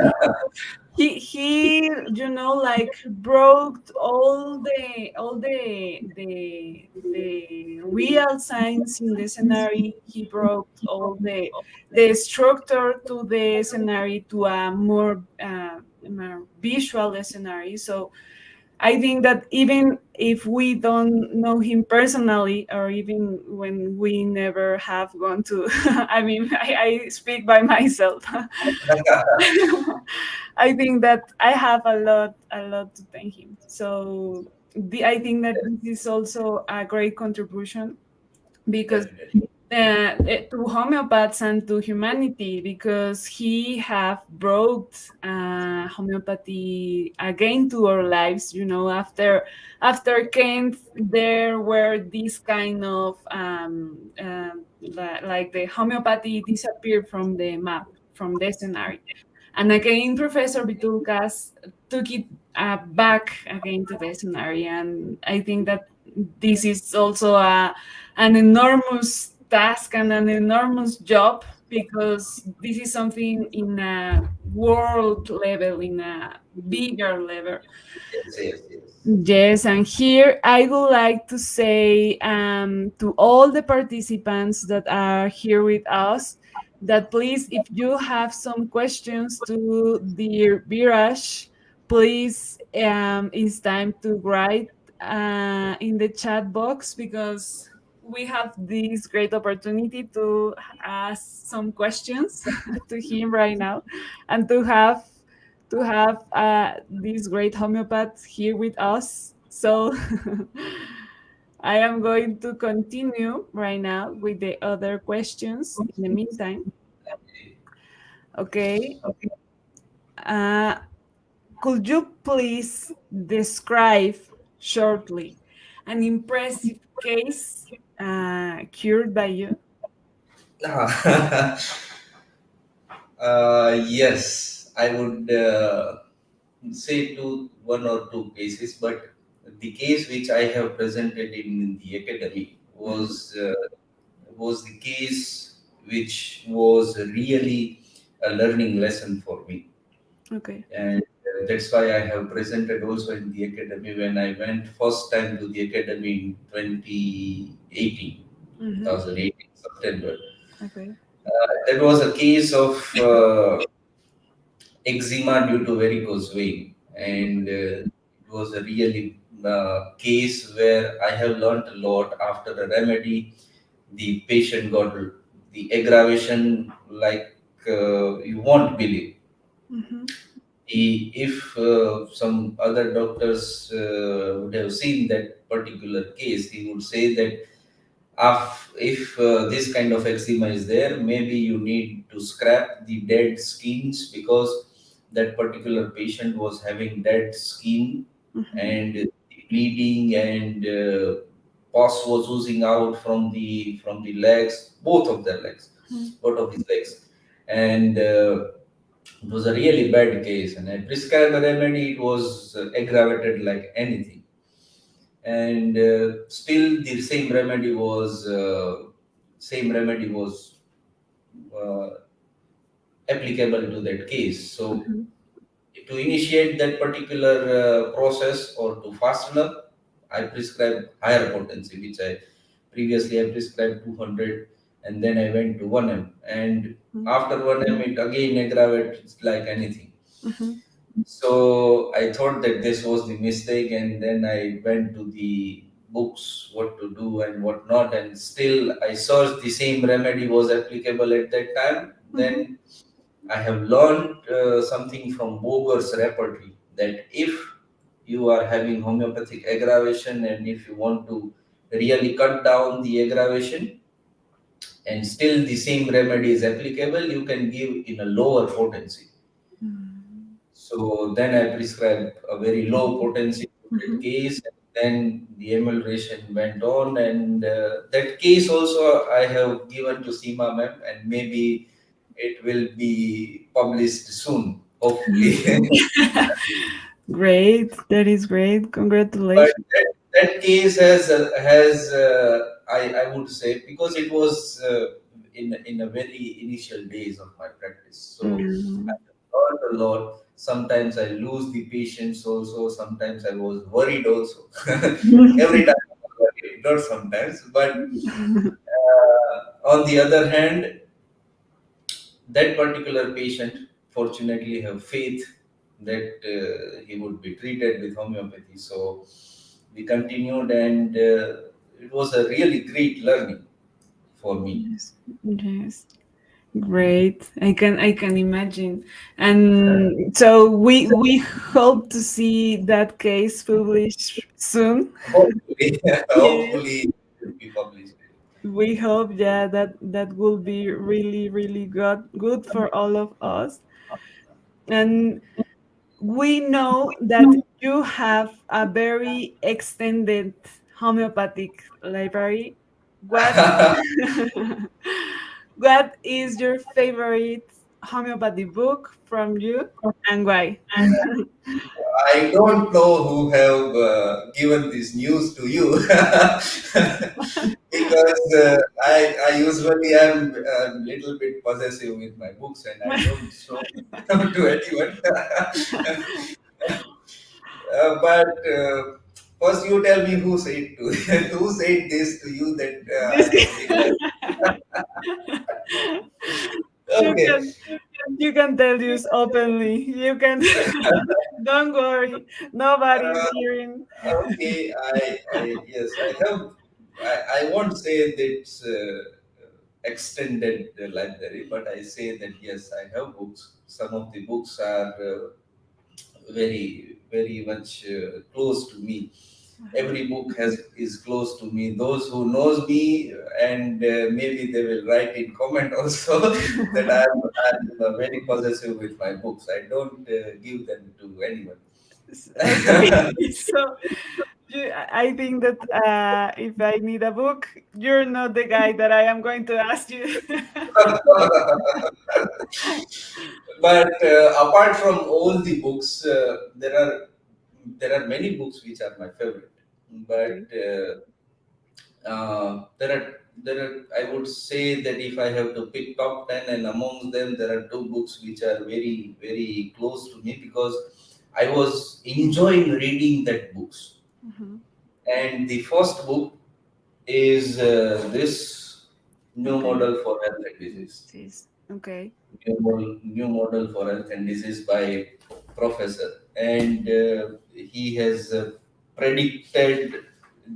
he like broke all the real signs in the scenario. He broke all the structure to the scenario to a more visual scenario. So I think that even if we don't know him personally, or even when we never have gone to, I mean, I speak by myself. I think that I have a lot to thank him. So I think that this is also a great contribution, because Definitely. to homeopaths and to humanity, because he have brought homeopathy again to our lives. After Kent, there were these kind of like the homeopathy disappeared from the map, from the scenario, and again Professor Vithoulkas took it back again to the scenario. And I think that this is also an enormous task and an enormous job, because this is something in a world level, in a bigger level. Yes, yes, yes. Yes, and here I would like to say to all the participants that are here with us, that please, if you have some questions to dear Viraj, please, it's time to write in the chat box, because we have this great opportunity to ask some questions to him right now, and to have this great homeopath here with us. So I am going to continue right now with the other questions in the meantime. Okay. Uh, could you please describe shortly an impressive case cured by you? Yes, I would say one or two cases, but the case which I have presented in the academy Mhm. was the case which was really a learning lesson for me, Okay. and that's why I have presented also in the academy when I went first time to the academy in 2018, Mm-hmm. 2018 September. Okay. That was a case of eczema due to varicose vein, and it was a really case where I have learned a lot. After the remedy, the patient got the aggravation like you won't believe. Mm-hmm. If some other doctors would have seen that particular case, he would say that if this kind of eczema is there, maybe you need to scrap the dead skins, because that particular patient was having dead skin, Mm-hmm. and the bleeding and pus was oozing out from the legs, both of his legs, and it was a really bad case. And I prescribed a remedy. It was aggravated like anything, and still the same remedy was uh, applicable to that case. So Mm-hmm. to initiate that particular process or to fasten up, I prescribed higher potency, which I previously I prescribed 200, and then I went to 1 m, and after 1 m it again aggravates like anything. Mm-hmm. So I thought that this was the mistake, and then I went to the books what to do and what not, and still I searched the same remedy was applicable at that time. Mm-hmm. Then I have learned something from Boger's repertory, that if you are having homeopathic aggravation and if you want to really cut down the aggravation and still the same remedy is applicable, you can give in a lower potency. Mm-hmm. So then I prescribed a very low potency to that Mm-hmm. case, and then the emulsion went on, and that case also I have given to Seema ma'am, and maybe it will be published soon, hopefully. Great. That is great. But Congratulations. that case I would say, because it was in a very initial days of my practice, so I Mm-hmm. have learned a lot. Sometimes I lose the patience also. Sometimes I was worried also. Every time I was worried, not sometimes. But on the other hand, that particular patient fortunately have faith that he would be treated with homeopathy. So we continued, and it was a really great learning for me. Yes, yes. Great. I can imagine. And so we hope to see that case published soon. Hopefully, Yes. hopefully, it will be published. We hope, yeah, that will be really, really good for all of us. And we know that you have a very extended homeopathic library. What what is your favorite homeopathy book from you and why? I don't know who have given this news to you because I usually am a little bit possessive with my books and I don't show to anyone. But first, you tell me who said to who said this to you that I This have been like. you Okay. can you can tell this openly. You can don't worry. Nobody's Uh, hearing. okay. Yes, I have. I won't say that it's extended library, but I say that yes, I have books. Some of the books are very much close to me. Uh-huh. Every book has is close to me. Those who knows me, and maybe they will write in comment also that I'm very possessive with my books. I don't give them to anyone. Okay, so I think that if I need a book, you're not the guy that I am going to ask you. But apart from all the books, there are many books which are my favorite. But Okay. there are I would say that if I have to pick top 10, and amongst them there are two books which are very close to me because I was enjoying reading that books. Mhm. And the first book is this New Okay. Model for Health and Disease. Yes. Okay. New model for health and disease by professor, and he has predicted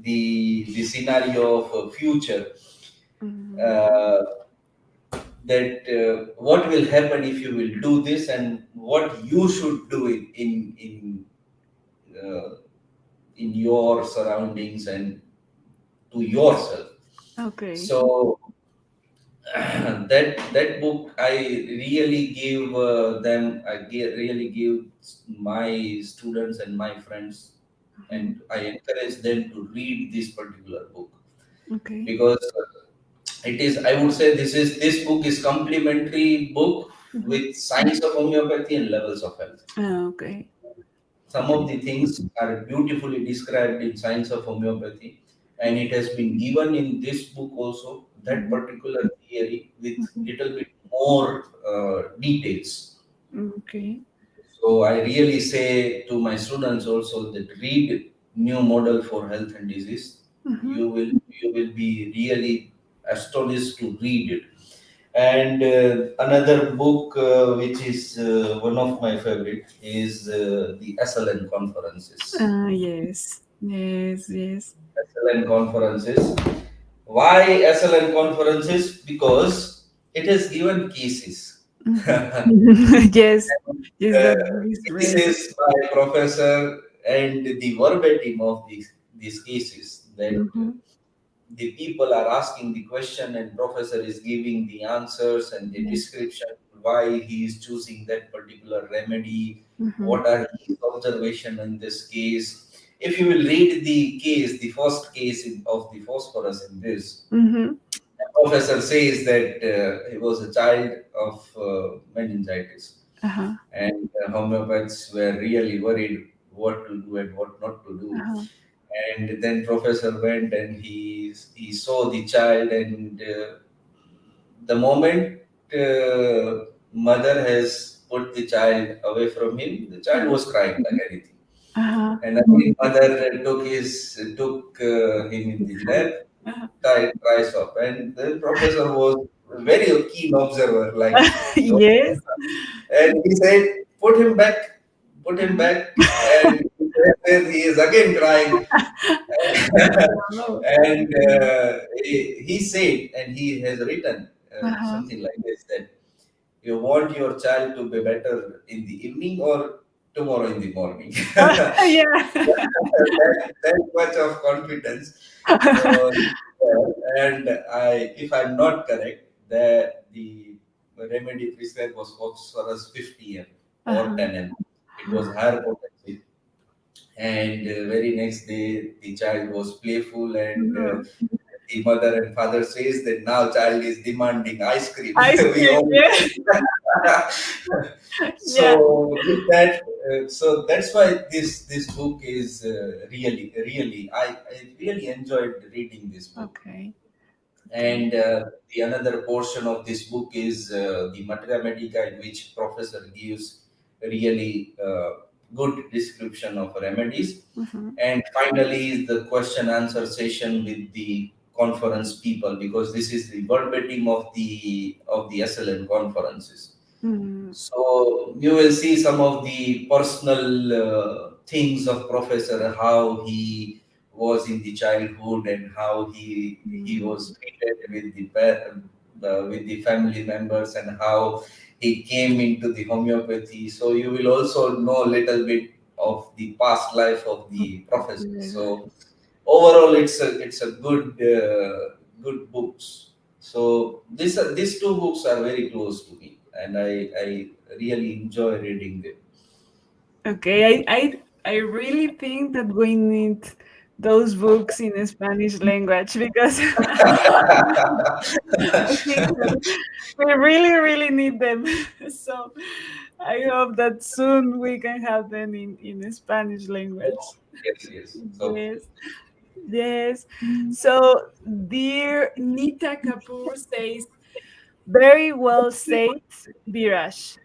the scenario of a future, Mhm. uh, that what will happen if you will do this and what you should do uh, in your surroundings and to yourself. Okay. So that book I really give really give my students and my friends, Mhm. and I encourage them to read this particular book Okay. because it is, I would say, this book is complementary book Mhm. with science of homeopathy and levels of health. Okay. Some of Okay. the things are beautifully described in science of homeopathy, and it has been given in this book also, that Mhm. particular theory with Mhm. little bit more details. Okay. So I really say to my students also that read New Model for Health and Disease. Mhm. You will be really astonished to read it. And another book which is one of my favorite is the SLN conferences. Yes. Yes. Yes. SLN conferences. Why SLN conferences? Because it has given cases. Mhm. Yes. Yes. That is great. Cases by professor, and the verbatim of these cases, that Mhm. the people are asking the question and professor is giving the answers and the Yes. description why he is choosing that particular remedy, Mhm. what are his observation in this case. If you will read the case, the first case of the phosphorus in this, Mhm. the professor says that he was a child of meningitis, Uh-huh. and homeopaths were really worried what to do and what not to do. Uh-huh. And then professor went and he saw the child, and the moment mother has put the child away from him. The child was crying like anything. Uh-huh. And again, mother took him in the lab, Uh-huh. tries up, and the professor was a very keen observer, like, Yes. and he said, put him Uh-huh. back, and he is again crying. Wow. And he said, and he has written Uh-huh. something like this, that you want your child to be better in the evening or tomorrow in the morning. Yeah. That much of confidence. So, and if I'm not correct, the remedy prescribed was phosphorus 50 m or Uh-huh. 10 m. It was higher potency. And very next day, the child was playful, and Mhm. the mother and father says that now child is demanding ice cream. Ice We cream, all yeah. Yeah. so with that, so that's why this book is really I really enjoyed reading this book. Okay. Okay. And the another portion of this book is the Materia Medica, in which professor gives really good description of remedies. Mm-hmm. And finally is the question answer session with the conference people, because this is the verbatim of the SLN conferences. Mm-hmm. So you will see some of the personal things of professor, how he was in the childhood and how he was treated with with the family members, and how he came into the homeopathy. So you will also know a little bit of the past life of the professor. Mm-hmm. So overall, it's a good books. So these two books are very close to me, and I really enjoy reading them. Okay, I really think that we need those books in Spanish language because I think that we really, really need them. So I hope that soon we can have them in Spanish language. Yes, yes. So Yes, yes. So dear Nita Kapoor says, very well said, Viraj.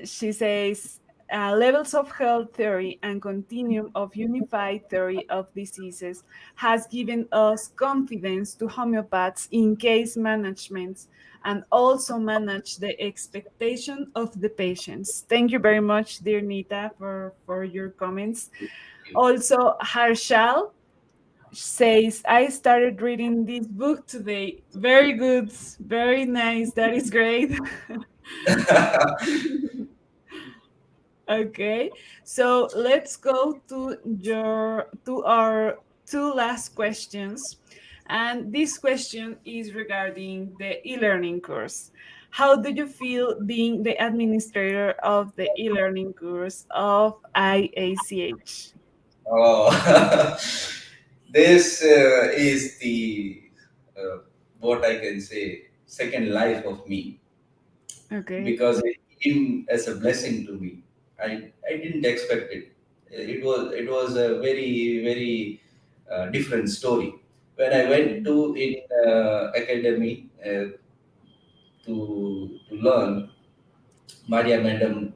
She says, levels of health theory and continuum of unified theory of diseases has given us confidence to homeopaths in case management and also manage the expectation of the patients. Thank you very much, dear Nita, for your comments. Also, Harshal says, I started reading this book today. Very good, very nice. That is great. Okay, so let's go to our two last questions. And this question is regarding the e-learning course. How do you feel being the administrator of the e-learning course of IACH? oh, this is the uh, what I can say second life of me, Okay. because it came as a blessing to me. I didn't expect it. It was a very different story. When I went to in academy to learn, Maria Madam,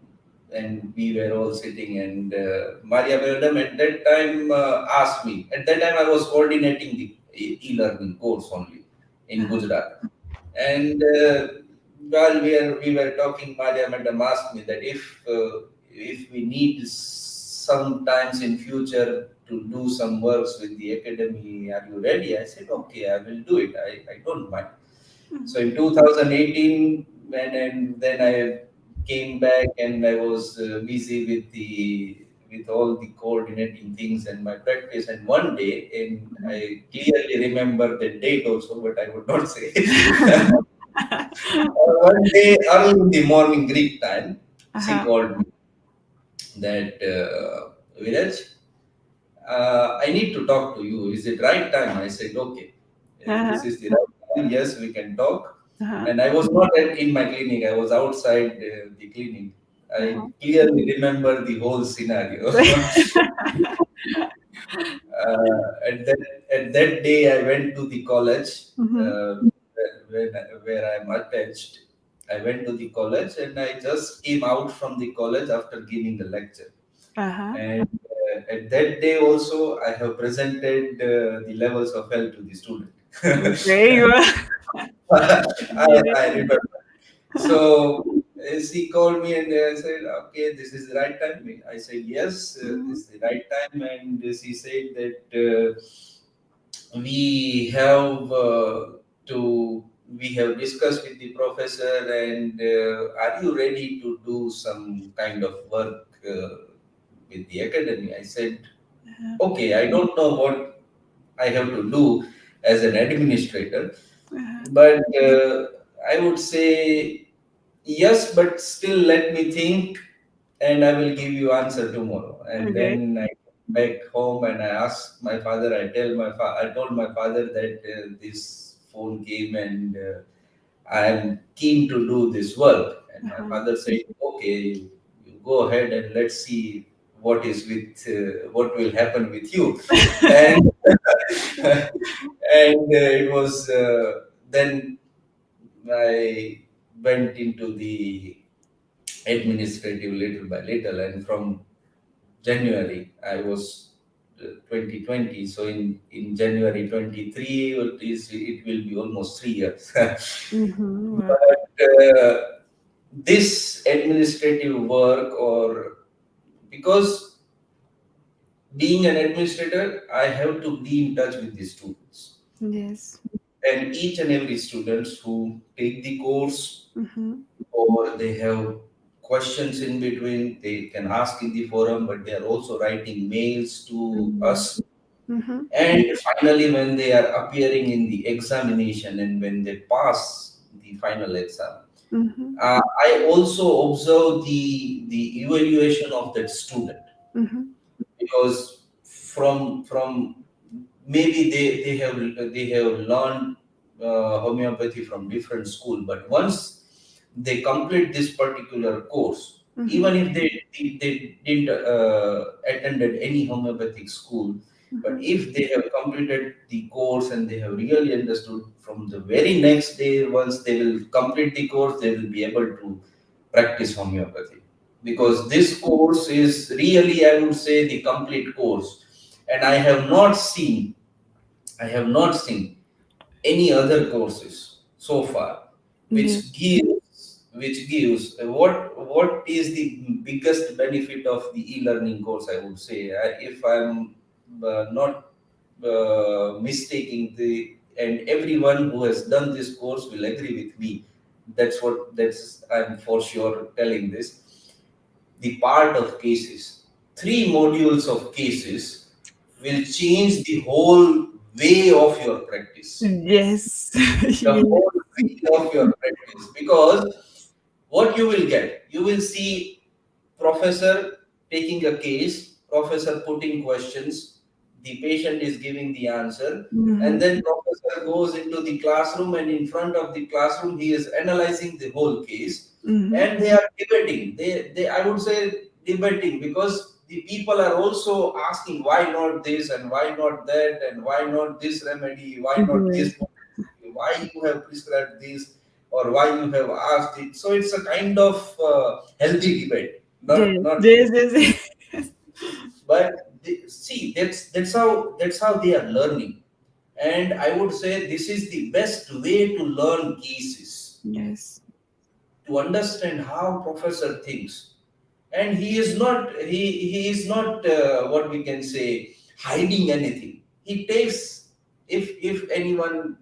and we were all sitting, and Maria Madam at that time asked me. At that time, I was coordinating the e-learning course only in Uh-huh. Gujarat. And while we were talking, Maria Madam asked me that if we need sometimes in future to do some works with the academy, are you ready? I said, okay, I will do it. I don't mind. So in 2018, and then I came back, and I was busy with all the coordinating things and my practice. And one day, and I clearly remember the date also, but I would not say. One day, early in the morning Greek time, she Uh-huh. called me that, Viraj, I need to talk to you. Is it right time? I said, okay. This Uh-huh. is the right time. Yes, we can talk. Uh-huh. And I was not in my clinic. I was outside the clinic. I Uh-huh. clearly remember the whole scenario. At that day, I went to the college Mhm. uh, where I'm attached. I went to the college and I just came out from the college after giving a lecture. Uh-huh. And at that day also, I have presented the levels of health to the student. Okay. Well, I yeah. remember. So she called me and said, "Okay, this is the right time." I said, "Yes, Mhm. this is the right time." And she said that we have to we have discussed with the professor, and are you ready to do some kind of work with the academy? I said, Uh-huh. "Okay, I don't know what I have to do as an administrator, Uh-huh. but I would say yes, but still let me think and I will give you answer tomorrow." And Okay. then I came back home and I asked my father. I told my father that this phone came and I am keen to do this work. And my Uh-huh. father said, "Okay, you go ahead and let's see what will happen with you." And it was then I went into the administrative little by little, and from January I was 2020, so in January 23 it will be almost 3 years. Mm-hmm. Wow. But this administrative work, or because being an administrator, I have to be in touch with the students, Yes. and each and every students who take the course Mm-hmm. or they have questions in between, they can ask in the forum, but they are also writing mails to Mm-hmm. us. Mm-hmm. And finally, when they are appearing in the examination and when they pass the final exam, Mm-hmm. I also observe the evaluation of that student, Mm-hmm. because from maybe they have learned homeopathy from different school, but once they complete this particular course, Mm-hmm. even if they didn't attended any homeopathic school, but Mm-hmm. if they have completed the course and they have really understood, from the very next day once they will complete the course, they will be able to practice homeopathy, because this course is really, I would say, the complete course. And I have not seen any other courses so far Yes. which gives what is the biggest benefit of the e-learning course, I would say. If I'm not mistaking, the and everyone who has done this course will agree with me, that's I'm for sure telling this, the part of cases, 3 modules of cases will change the whole way of your practice. Yes. The Yes. whole way of your practice. Because what you will see professor taking a case, professor putting questions, the patient is giving the answer, Mm-hmm. and then professor goes into the classroom, and in front of the classroom he is analyzing the whole case, Mm-hmm. and they are debating. They I would say debating, because the people are also asking why not this and why not that and why not this remedy, why not Yes. this, why you have prescribed this, or why you have asked it. So it's a kind of healthy debate, Yes. not. Yes. Yes. Yes. But see, that's how they are learning, and I would say this is the best way to learn cases, Yes. to understand how professor thinks. And he is not what we can say, hiding anything. He takes, if anyone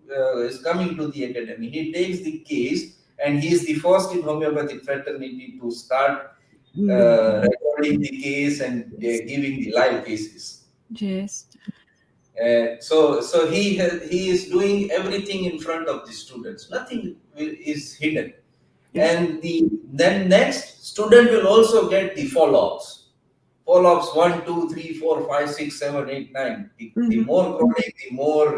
is coming to the academy, he takes the case, and he is the first in homeopathic fraternity to start Mm-hmm. recording the case and Yes. giving the live cases. Yes. So he is doing everything in front of the students. Nothing is hidden. Yes. And then next student will also get the follow-ups. Follow-ups 1, 2, 3, 4, 5, 6, 7, 8, 9. The Mm-hmm. more chronic, the more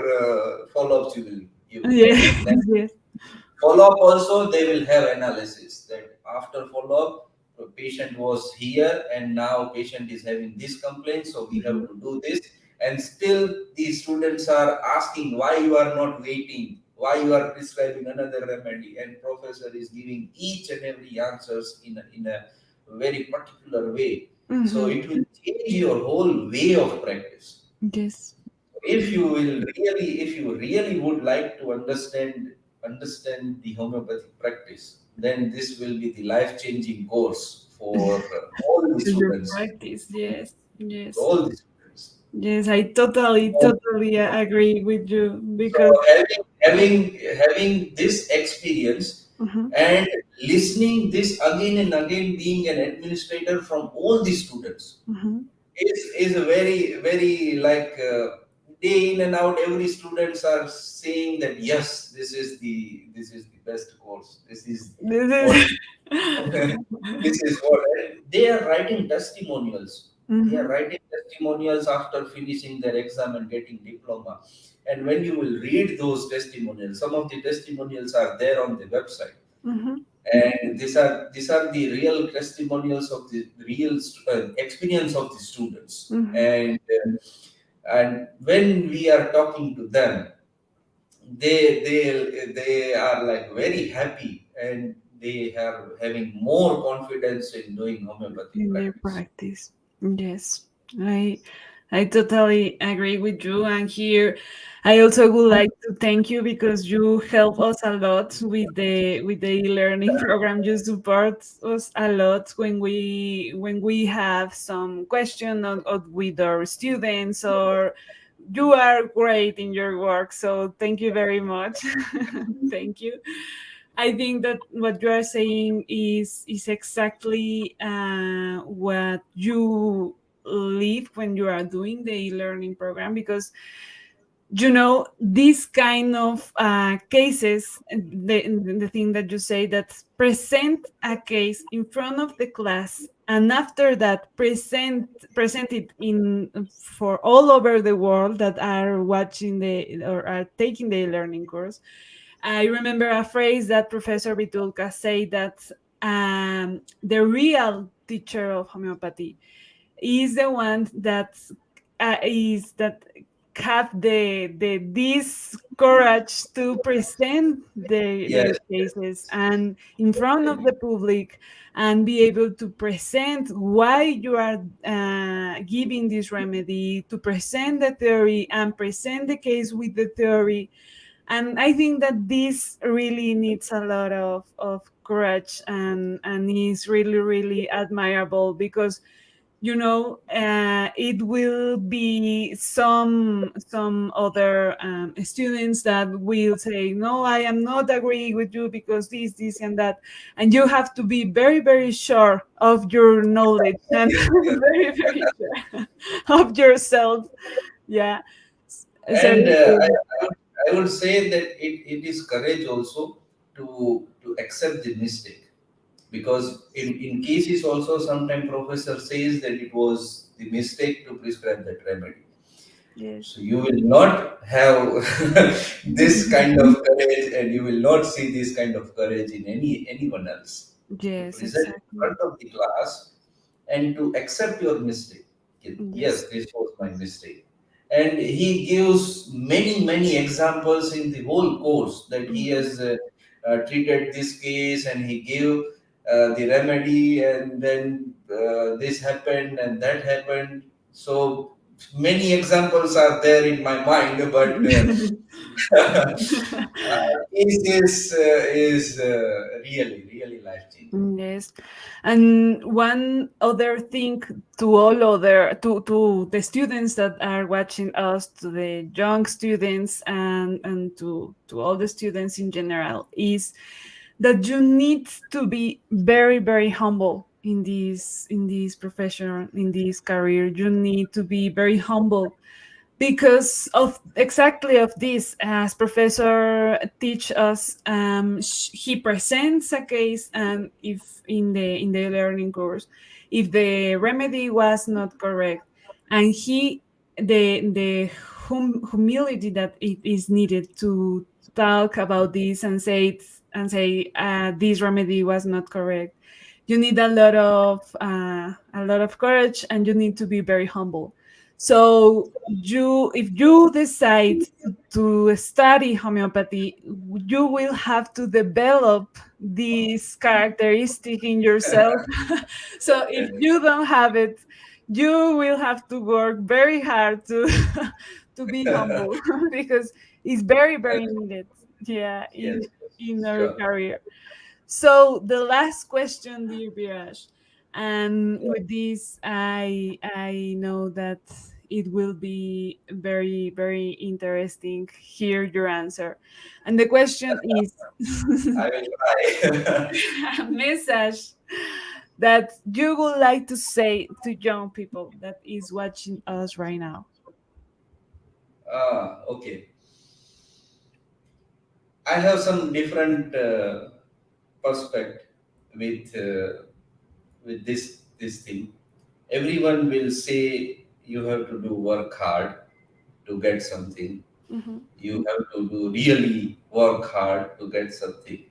follow-ups you will get. Yes. Then Yes. follow-up also, they will have analysis that after follow-up, the patient was here and now patient is having this complaint, so we have Mm-hmm. to do this. And still the students are asking why you are not waiting, why you are prescribing another remedy, and professor is giving each and every answers in a very particular way. So Mm-hmm. it will change your whole way of practice. Yes. If you really would like to understand the homeopathic practice, then this will be the life changing course for all the For your students. practice, yes, yes, All the students. yes. I totally, totally agree with you So because. having this experience Mhm. and listening this again and again, being an administrator from all the students, Mhm. is a very like day in and out. Every students are saying that yes, this is the best course. This is This what is. this is what they are writing testimonials. They are Mhm. writing testimonials after finishing their exam and getting diploma. And when you will read those testimonials, some of the testimonials are there on the website, Mhm. and these are the real testimonials of the real experience of the students. Mhm. And when we are talking to them, they are like very happy, and they are having more confidence in doing homeopathic In their practice. practice. Yes, I I totally agree with you. And here, I also would like to thank you because you help us a lot with the learning program. You support us a lot when we have some question with our students, or you are great in your work. So thank you very much. Thank you. I think that what you are saying is exactly what you live when you are doing the e-learning program, because these kind of cases, the thing that you say, that present a case in front of the class, and after that present it in for all over the world that are watching the or are taking the learning course. I remember a phrase that Professor Vithoulkas say, that the real teacher of homeopathy is the one that have the this courage to present their Yes, cases yes, and in front of the public, and be able to present why you are giving this remedy, to present the theory and present the case with the theory. And I think that this really needs a lot of courage, and is really really admirable, because it will be some other students that will say, no, I am not agreeing with you because this and that, and you have to be very very sure of your knowledge, and very very sure of yourself. Yeah. So and I would say that it is courage also to accept the mistake, because in cases also sometimes professor says that it was the mistake to prescribe that remedy. yes. So you will not have this kind of courage, and you will not see this kind of courage in anyone else. To Yes, present in exactly. front of the class and to accept your mistake. Yes. Yes, this was my mistake. And he gives many examples in the whole course that he Mhm. has treated this case, and he gave the remedy, and then this happened and that happened. So many examples are there in my mind, but is really life changing. Yes. And one other thing, to the students that are watching us, to the young students, and to all the students in general, is that you need to be very very humble in this profession, in this career. You need to be very humble, because of exactly of this, as professor teach us. He presents a case, and if in the learning course, if the remedy was not correct, and the humility that it is needed to talk about this, and say this remedy was not correct. You need a lot of courage, and you need to be very humble. So if you decide to study homeopathy, you will have to develop this characteristic in yourself. So if you don't have it, you will have to work very hard to to be humble, because it's very very Yes, needed, yeah, yes, in yes, our sure. career. So the last question, dear Biraj, and with this, I know that it will be very very interesting. Hear your answer, and the question is I will try. a message that you would like to say to young people that is watching us right now. Okay. I have some different perspective with this thing. Everyone will say you have to do work hard to get something. Mm-hmm. You have to do really work hard to get something.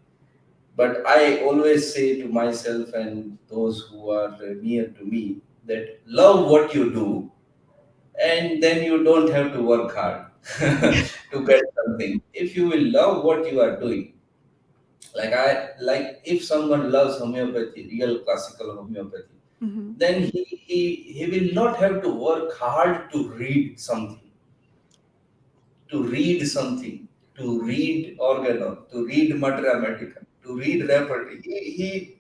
But I always say to myself and those who are near to me that love what you do, and then you don't have to work hard to get something. If you will love what you are doing, like if someone loves homeopathy, real classical homeopathy, Mm-hmm. then he will not have to work hard to read something, to read organon, to read mathematica, to read repertory.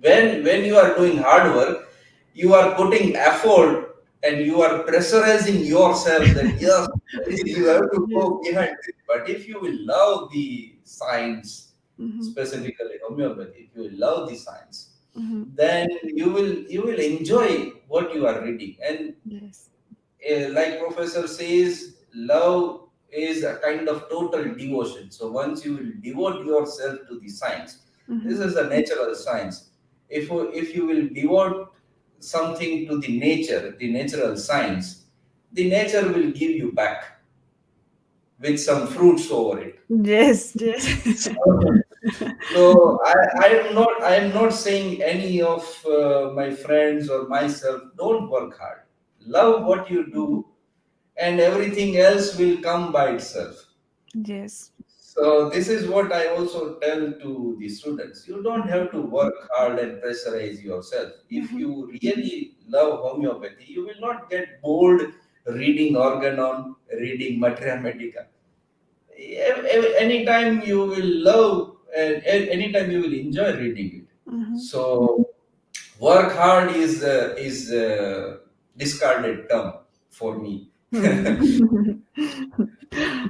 When you are doing hard work, you are putting effort and you are pressurizing yourself that yes, you have to Yes. go behind it. But if you will love the science, Mm-hmm. specifically homeopathy, if you will love the science, Mm-hmm. then you will enjoy what you are reading. And Yes. like professor says, love is a kind of total devotion. So once you will devote yourself to the science, Mm-hmm. this is a natural science. If you will devote something to the nature, the natural science, the nature will give you back with some fruits over it. Yes. Yes. So, so I am not saying any of my friends or myself don't work hard. Love what you do, and everything else will come by itself. Yes. So this is what I also tell to the students. You don't have to work hard and pressurize yourself. If Mhm. you really love homeopathy, you will not get bored reading organon, reading mathematica. Anytime you will love and anytime you will enjoy reading it. Mhm. So work hard is discarded term for me. Mhm.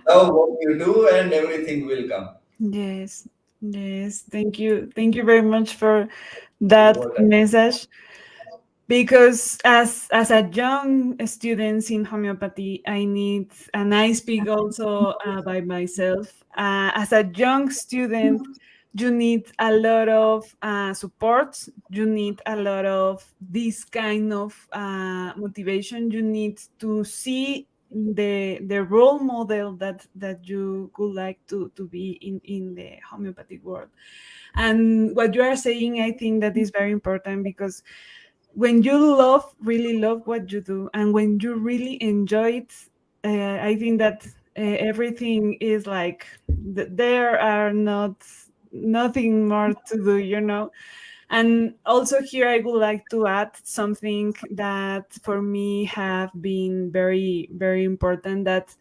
Love what you do and everything will come. Yes. Yes. Thank you. Thank you very much for that What message. Because as a young student in homeopathy, I need, and I speak also by myself, as a young student, you need a lot of support, you need a lot of this kind of motivation, you need to see the role model that you would like to be in the homeopathic world. And what you are saying, I think that is very important, because when you really love what you do, and when you really enjoy it, I think that everything is like there are nothing more to do, and also here I would like to add something that for me have been very very important, that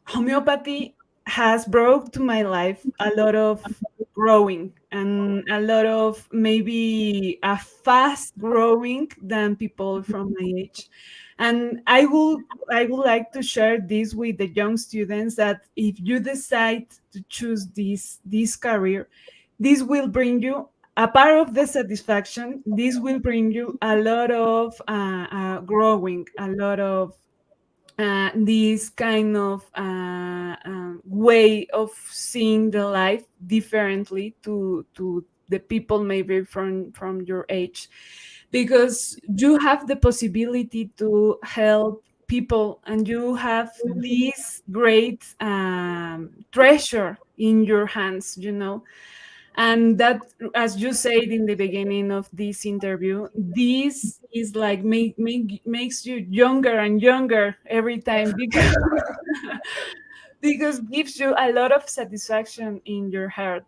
homeopathy has brought to my life a lot of growing, and a lot of maybe a fast growing than people from my age. And I would like to share this with the young students, that if you decide to choose this career, this will bring you a part of the satisfaction, this will bring you a lot of growing, a lot of this kind of way of seeing the life differently to the people maybe from your age, because you have the possibility to help people, and you have this great treasure in your hands, And that, as you said in the beginning of this interview, this is like makes you younger and younger every time, because because gives you a lot of satisfaction in your heart.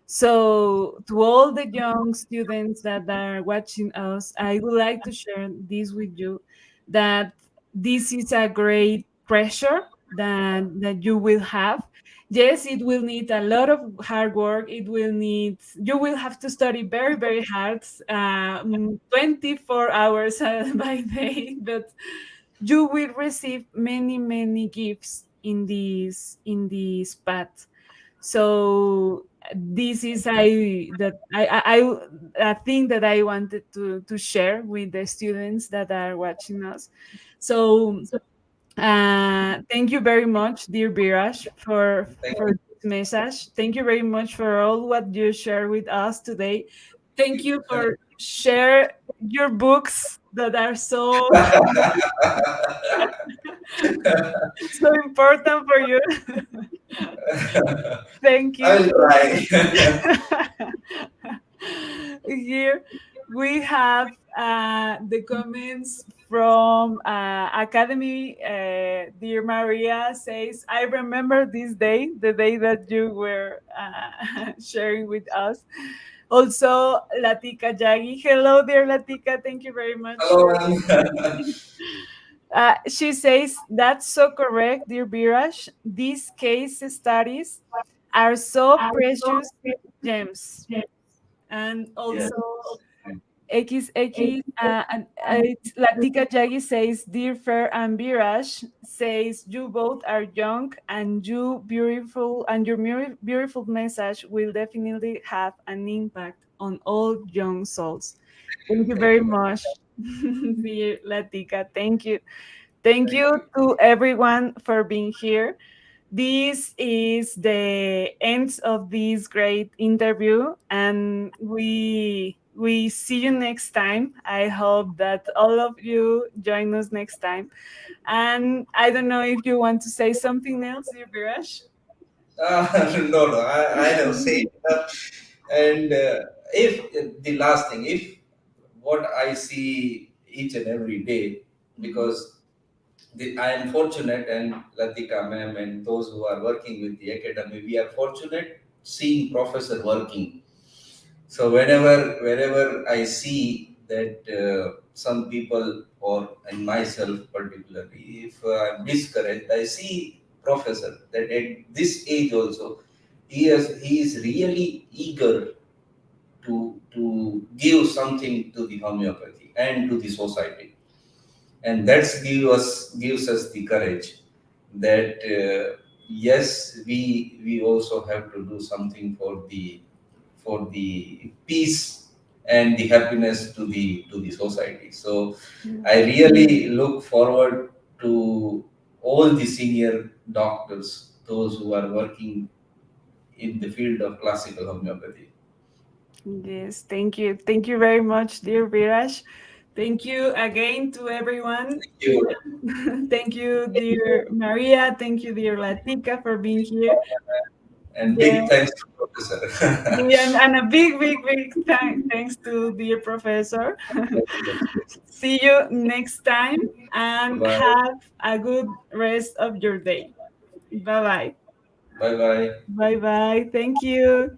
So to all the young students that are watching us, I would like to share this with you, that this is a great pressure that you will have. Yes, it will need a lot of hard work. It will need, you will have to study very, very hard, 24 hours by day, but you will receive many, many gifts in this path. So this is I think that I wanted to share with the students that are watching us. So thank you very much, dear Biraj, Thank for this message. Thank you very much for all what you share with us today. Thank you for share your books that are so so important for you. Thank I you. will try. Here we have the comments from Academy. Dear Maria says, I remember this day, the day that you were sharing with us. Also, Latika Jagi. Hello, dear Latika. Thank you very much for Hello. she says, that's so correct, dear Biraj. These case studies are so precious gems. And Yes. also, XX, Latika Jagi says, dear Fair and Biraj says, you both are young and you beautiful, and your beautiful message will definitely have an impact on all young souls. Thank you Thank very you, ma'am. much, dear Latika. Thank you. Thank Thank you you. to everyone for being here. This is the end of this great interview, and we see you next time. I hope that all of you join us next time. And I don't know if you want to say something else, dear Biraj. No, no, I have said and if the last thing, if what I see each and every day, because I am fortunate, and Latika ma'am and those who are working with the academy, we are fortunate seeing professor working. So wherever I see that some people, or and myself particularly, if I'm discouraged, I see professor that at this age also he is really eager to give something to the homeopathy and to the society, and that's gives us the courage that yes, we also have to do something for the peace and the happiness to the society. So I really look forward to all the senior doctors, those who are working in the field of classical homeopathy. Yes, thank you. Thank you very much, dear Viraj. Thank you again to everyone. Thank you. Thank you, dear Maria. Thank you, dear Latika, for being here. And Yeah, big thanks to Professor. yeah, and a big, big, big thanks to dear professor. See you next time and Bye have a good rest of your day. Bye bye. bye. Bye bye. Thank you.